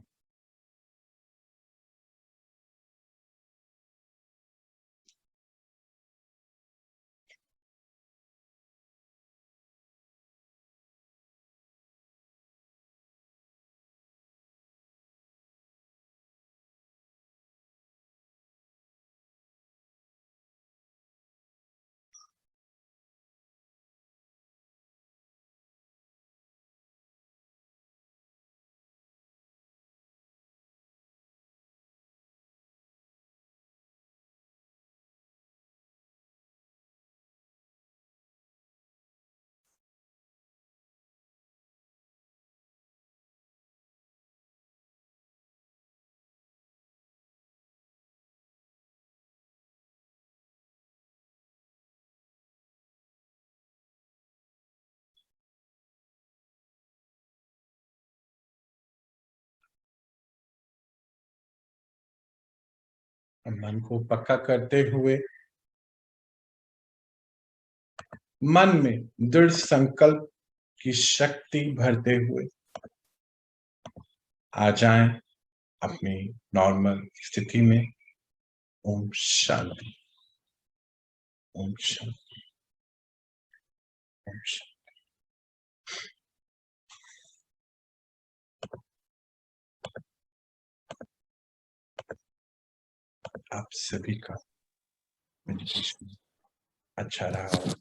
मन को पक्का करते हुए मन में दृढ़ संकल्प की शक्ति भरते हुए आ जाएं अपनी नॉर्मल स्थिति में। ओम शांति। ओम शांति। ओम शांति। आप सभी का मेडिटेशन अच्छा रहा हो।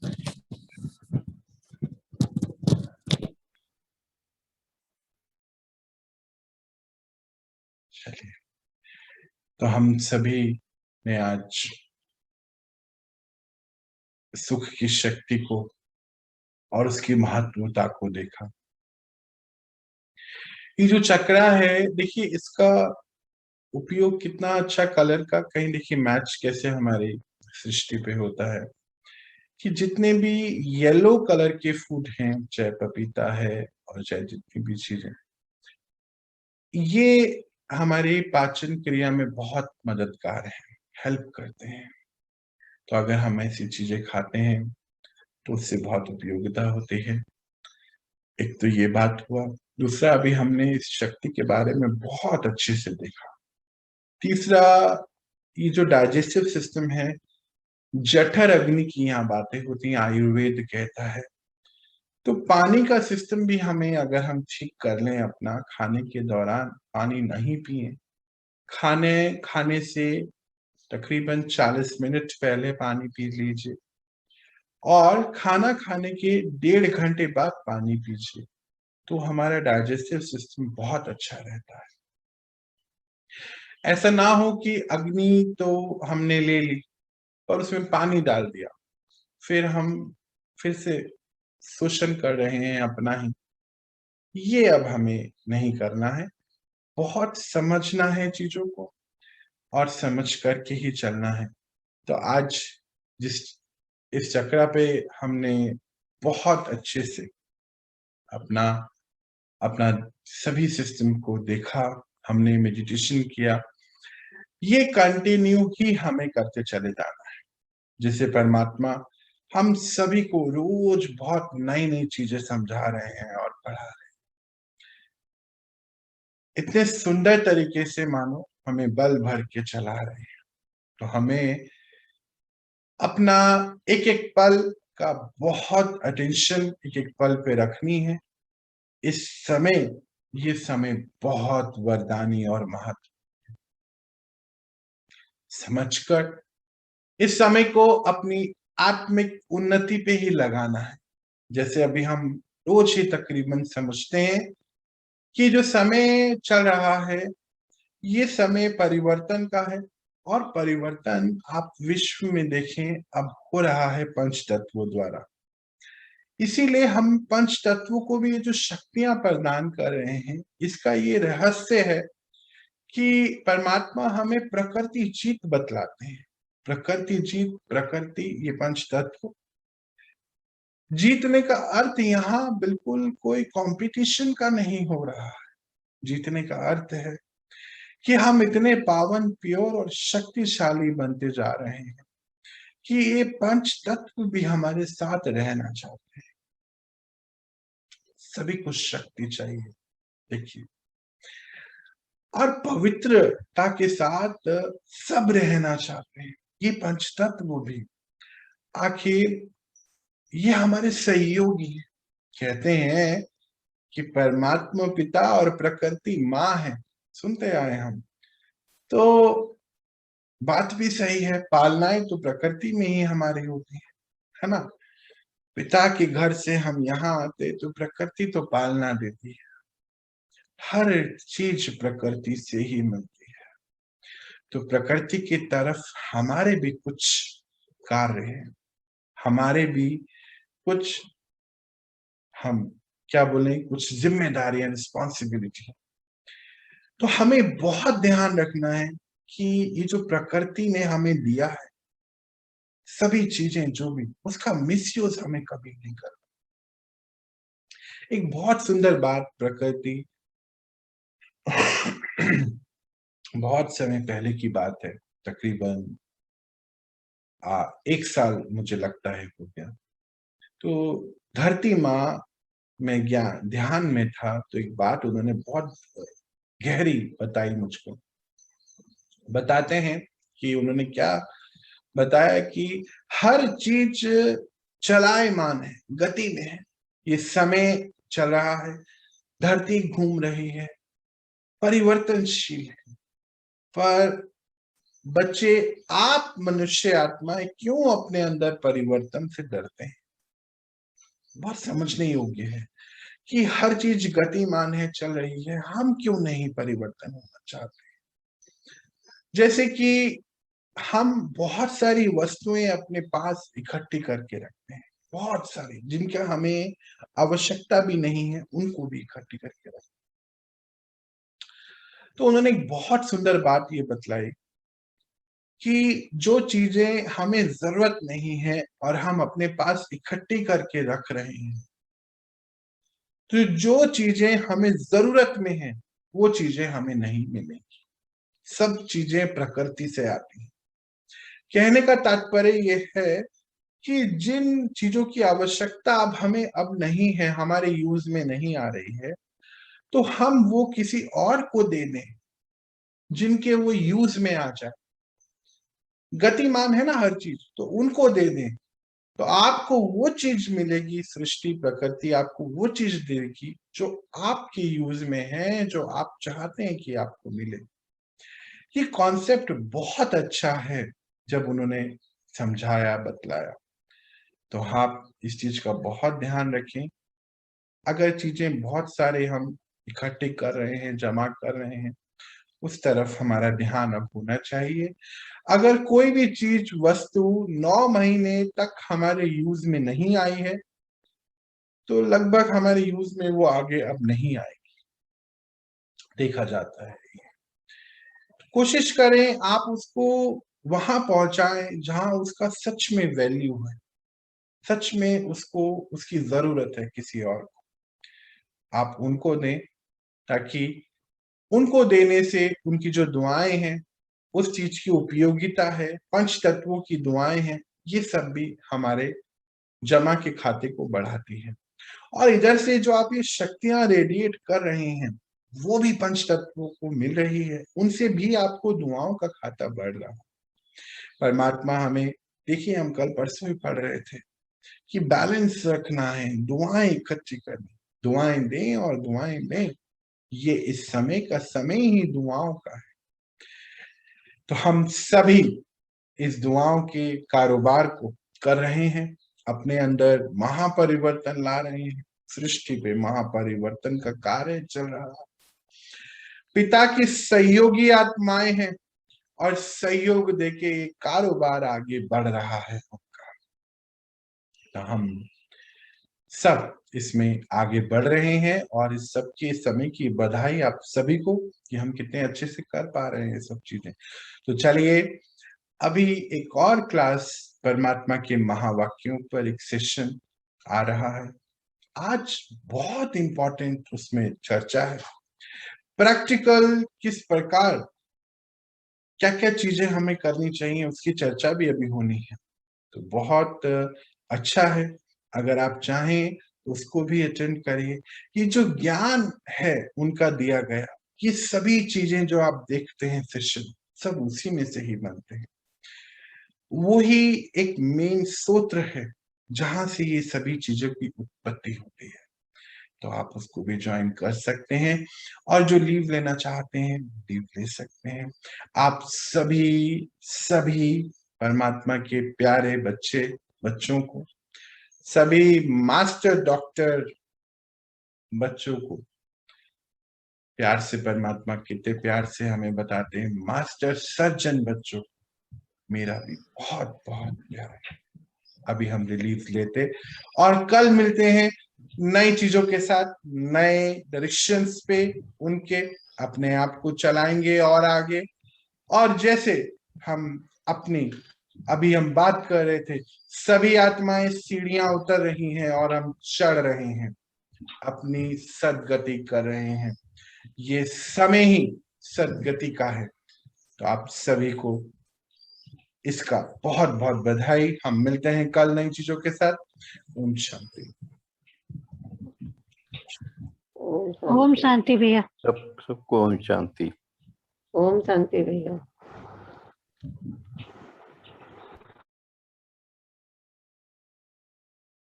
चलिए, तो हम सभी ने आज सुख की शक्ति को और उसकी महत्वता को देखा। ये जो चक्रा है, देखिए इसका उपयोग कितना अच्छा कलर का कहीं देखिए मैच कैसे हमारी सृष्टि पे होता है कि जितने भी येलो कलर के फूड हैं, चाहे पपीता है और चाहे जितनी भी चीजें, ये हमारी पाचन क्रिया में बहुत मददगार है, हेल्प करते हैं। तो अगर हम ऐसी चीजें खाते हैं तो उससे बहुत उपयोगिता होती है। एक तो ये बात हुआ। दूसरा, अभी हमने इस शक्ति के बारे में बहुत अच्छे से देखा। तीसरा, ये जो डाइजेस्टिव सिस्टम है, जठर अग्नि की यहाँ बातें होती हैं, आयुर्वेद कहता है। तो पानी का सिस्टम भी हमें अगर हम ठीक कर लें, अपना खाने के दौरान पानी नहीं पिए, खाने खाने से तकरीबन 40 मिनट पहले पानी पी लीजिए और खाना खाने के 1.5 घंटे बाद पानी पीजिए, तो हमारा डाइजेस्टिव सिस्टम बहुत अच्छा रहता है। ऐसा ना हो कि अग्नि तो हमने ले ली और उसमें पानी डाल दिया, फिर हम फिर से शोषण कर रहे हैं अपना ही। ये अब हमें नहीं करना है। बहुत समझना है चीजों को और समझ करके ही चलना है। तो आज जिस इस चक्रा पे हमने बहुत अच्छे से अपना अपना सभी सिस्टम को देखा, हमने मेडिटेशन किया। ये कंटिन्यू ही हमें करते चले जाना है। जिसे परमात्मा हम सभी को रोज बहुत नई नई चीजें समझा रहे हैं और पढ़ा रहे हैं। इतने सुंदर तरीके से मानो हमें बल भर के चला रहे हैं। तो हमें अपना एक-एक पल का बहुत अटेंशन एक-एक पल पे रखनी है। इस समय ये समय बहुत वरदानी और महत्व समझकर इस समय को अपनी आत्मिक उन्नति पे ही लगाना है। जैसे अभी हम रोज ही तकरीबन समझते हैं कि जो समय चल रहा है, ये समय परिवर्तन का है और परिवर्तन आप विश्व में देखें अब हो रहा है पंच तत्वों द्वारा। इसीलिए हम पंच तत्वों को भी ये जो शक्तियां प्रदान कर रहे हैं, इसका ये रहस्य है कि परमात्मा हमें प्रकृति जीत बतलाते हैं। प्रकृति जीत, प्रकृति ये पंच तत्व जीतने का अर्थ यहाँ बिल्कुल कोई कंपटीशन का नहीं हो रहा है। जीतने का अर्थ है कि हम इतने पावन, प्योर और शक्तिशाली बनते जा रहे हैं कि ये पंच तत्व भी हमारे साथ रहना चाहते हैं। सभी को शक्ति चाहिए, देखिए, और पवित्रता के साथ सब रहना चाहते हैं। ये पंच तत्व भी आखिर ये हमारे सहयोगी हैं। कहते हैं कि परमात्मा पिता और प्रकृति माँ है, सुनते आए हम। तो बात भी सही है, पालनाएं तो प्रकृति में ही हमारी होती है ना? पिता के घर से हम यहाँ आते तो प्रकृति तो पालना देती है। हर चीज प्रकृति से ही मिलती है। तो प्रकृति की तरफ हमारे भी कुछ कार्य हैं, हमारे भी कुछ, हम क्या बोले, कुछ जिम्मेदारियां, रिस्पॉन्सिबिलिटी। तो हमें बहुत ध्यान रखना है कि ये जो प्रकृति ने हमें दिया है, सभी चीजें जो भी, उसका मिसयूज हमें कभी नहीं करना। एक बहुत सुंदर बात प्रकृति बहुत समय पहले की बात है, तकरीबन 1 साल मुझे लगता है हो गया। तो धरती माँ में ध्यान में था, तो एक बात उन्होंने बहुत गहरी बताई मुझको। बताते हैं कि उन्होंने क्या बताया कि हर चीज चलायमान है, गति में है। ये समय चल रहा है, धरती घूम रही है, परिवर्तनशील है। पर बच्चे, आप मनुष्य आत्माएं क्यों अपने अंदर परिवर्तन से डरते हैं? बहुत समझने योग्य है कि हर चीज गतिमान है, चल रही है, हम क्यों नहीं परिवर्तन होना चाहते? जैसे कि हम बहुत सारी वस्तुएं अपने पास इकट्ठी करके रखते हैं, बहुत सारी जिनका हमें आवश्यकता भी नहीं है, उनको भी इकट्ठी करके रखते हैं। तो उन्होंने एक बहुत सुंदर बात ये बतलाई कि जो चीजें हमें जरूरत नहीं है और हम अपने पास इकट्ठी करके रख रहे हैं, तो जो चीजें हमें जरूरत में है, वो चीजें हमें नहीं मिलेंगी। सब चीजें प्रकृति से आती हैं। कहने का तात्पर्य यह है कि जिन चीजों की आवश्यकता अब नहीं है, हमारे यूज में नहीं आ रही है, तो हम वो किसी और को दे दें जिनके वो यूज में आ जाए। गतिमान है ना हर चीज, तो उनको दे दें, तो आपको वो चीज मिलेगी। सृष्टि, प्रकृति आपको वो चीज देगी जो आपके यूज में है, जो आप चाहते हैं कि आपको मिले। ये कॉन्सेप्ट बहुत अच्छा है जब उन्होंने समझाया, बतलाया। तो आप इस चीज का बहुत ध्यान रखें। अगर चीजें बहुत सारे हम इकट्ठे कर रहे हैं, जमा कर रहे हैं, उस तरफ हमारा ध्यान अब होना चाहिए। अगर कोई भी चीज, वस्तु 9 महीने तक हमारे यूज में नहीं आई है, तो लगभग हमारे यूज में वो आगे अब नहीं आएगी, देखा जाता है। कोशिश करें आप उसको वहां पहुंचाएं जहां उसका सच में वैल्यू है, सच में उसको, उसकी जरूरत है किसी और को। आप उनको दें, ताकि उनको देने से उनकी जो दुआएं हैं, उस चीज की उपयोगिता है, पंच तत्वों की दुआएं हैं, ये सब भी हमारे जमा के खाते को बढ़ाती है। और इधर से जो आप ये शक्तियां रेडिएट कर रहे हैं, वो भी पंच तत्वों को मिल रही है, उनसे भी आपको दुआओं का खाता बढ़ रहा है। परमात्मा हमें, देखिए हम कल परसों ही पढ़ रहे थे कि बैलेंस रखना है, दुआएं इकट्ठी करनी, दुआएं दें और दुआएं लें। ये इस समय का समय ही दुआओं का है। तो हम सभी इस दुआओं के कारोबार को कर रहे हैं, अपने अंदर महापरिवर्तन ला रहे हैं, सृष्टि पे महापरिवर्तन का कार्य चल रहा है। पिता की सहयोगी आत्माएं हैं और सहयोग देके ये कारोबार आगे बढ़ रहा है उनका। तो हम सब इसमें आगे बढ़ रहे हैं और इस सब के समय की बधाई आप सभी को कि हम कितने अच्छे से कर पा रहे हैं सब चीजें। तो चलिए अभी एक और क्लास परमात्मा के महावाक्यों पर एक सेशन आ रहा है। आज बहुत इंपॉर्टेंट उसमें चर्चा है, प्रैक्टिकल किस प्रकार क्या क्या चीजें हमें करनी चाहिए उसकी चर्चा भी अभी होनी है। तो बहुत अच्छा है, अगर आप चाहें तो उसको भी अटेंड करिए। ये जो ज्ञान है उनका दिया गया, ये सभी चीजें जो आप देखते हैं सेशन सब उसी में से ही बनते हैं। वो ही एक मेन सूत्र है जहां से ये सभी चीजों की उत्पत्ति होती है। तो आप उसको भी ज्वाइन कर सकते हैं और जो लीव लेना चाहते हैं लीव ले सकते हैं। आप सभी सभी परमात्मा के प्यारे बच्चों को, सभी मास्टर डॉक्टर बच्चों को प्यार से, परमात्मा कितने प्यार से हमें बताते हैं, मास्टर सर्जन बच्चों मेरा भी बहुत बहुत प्यार है। अभी हम रिलीफ लेते और कल मिलते हैं नई चीजों के साथ, नए डायरेक्शंस पे उनके अपने आप को चलाएंगे और आगे। और जैसे हम अपनी अभी हम बात कर रहे थे, सभी आत्माएं सीढ़ियां उतर रही हैं और हम चढ़ रहे हैं, अपनी सदगति कर रहे हैं। ये समय ही सदगति का है। तो आप सभी को इसका बहुत बहुत बधाई। हम मिलते हैं कल नई चीजों के साथ। ओम शांति। ओम शांति भैया। सबको ओम शांति। ओम शांति भैया।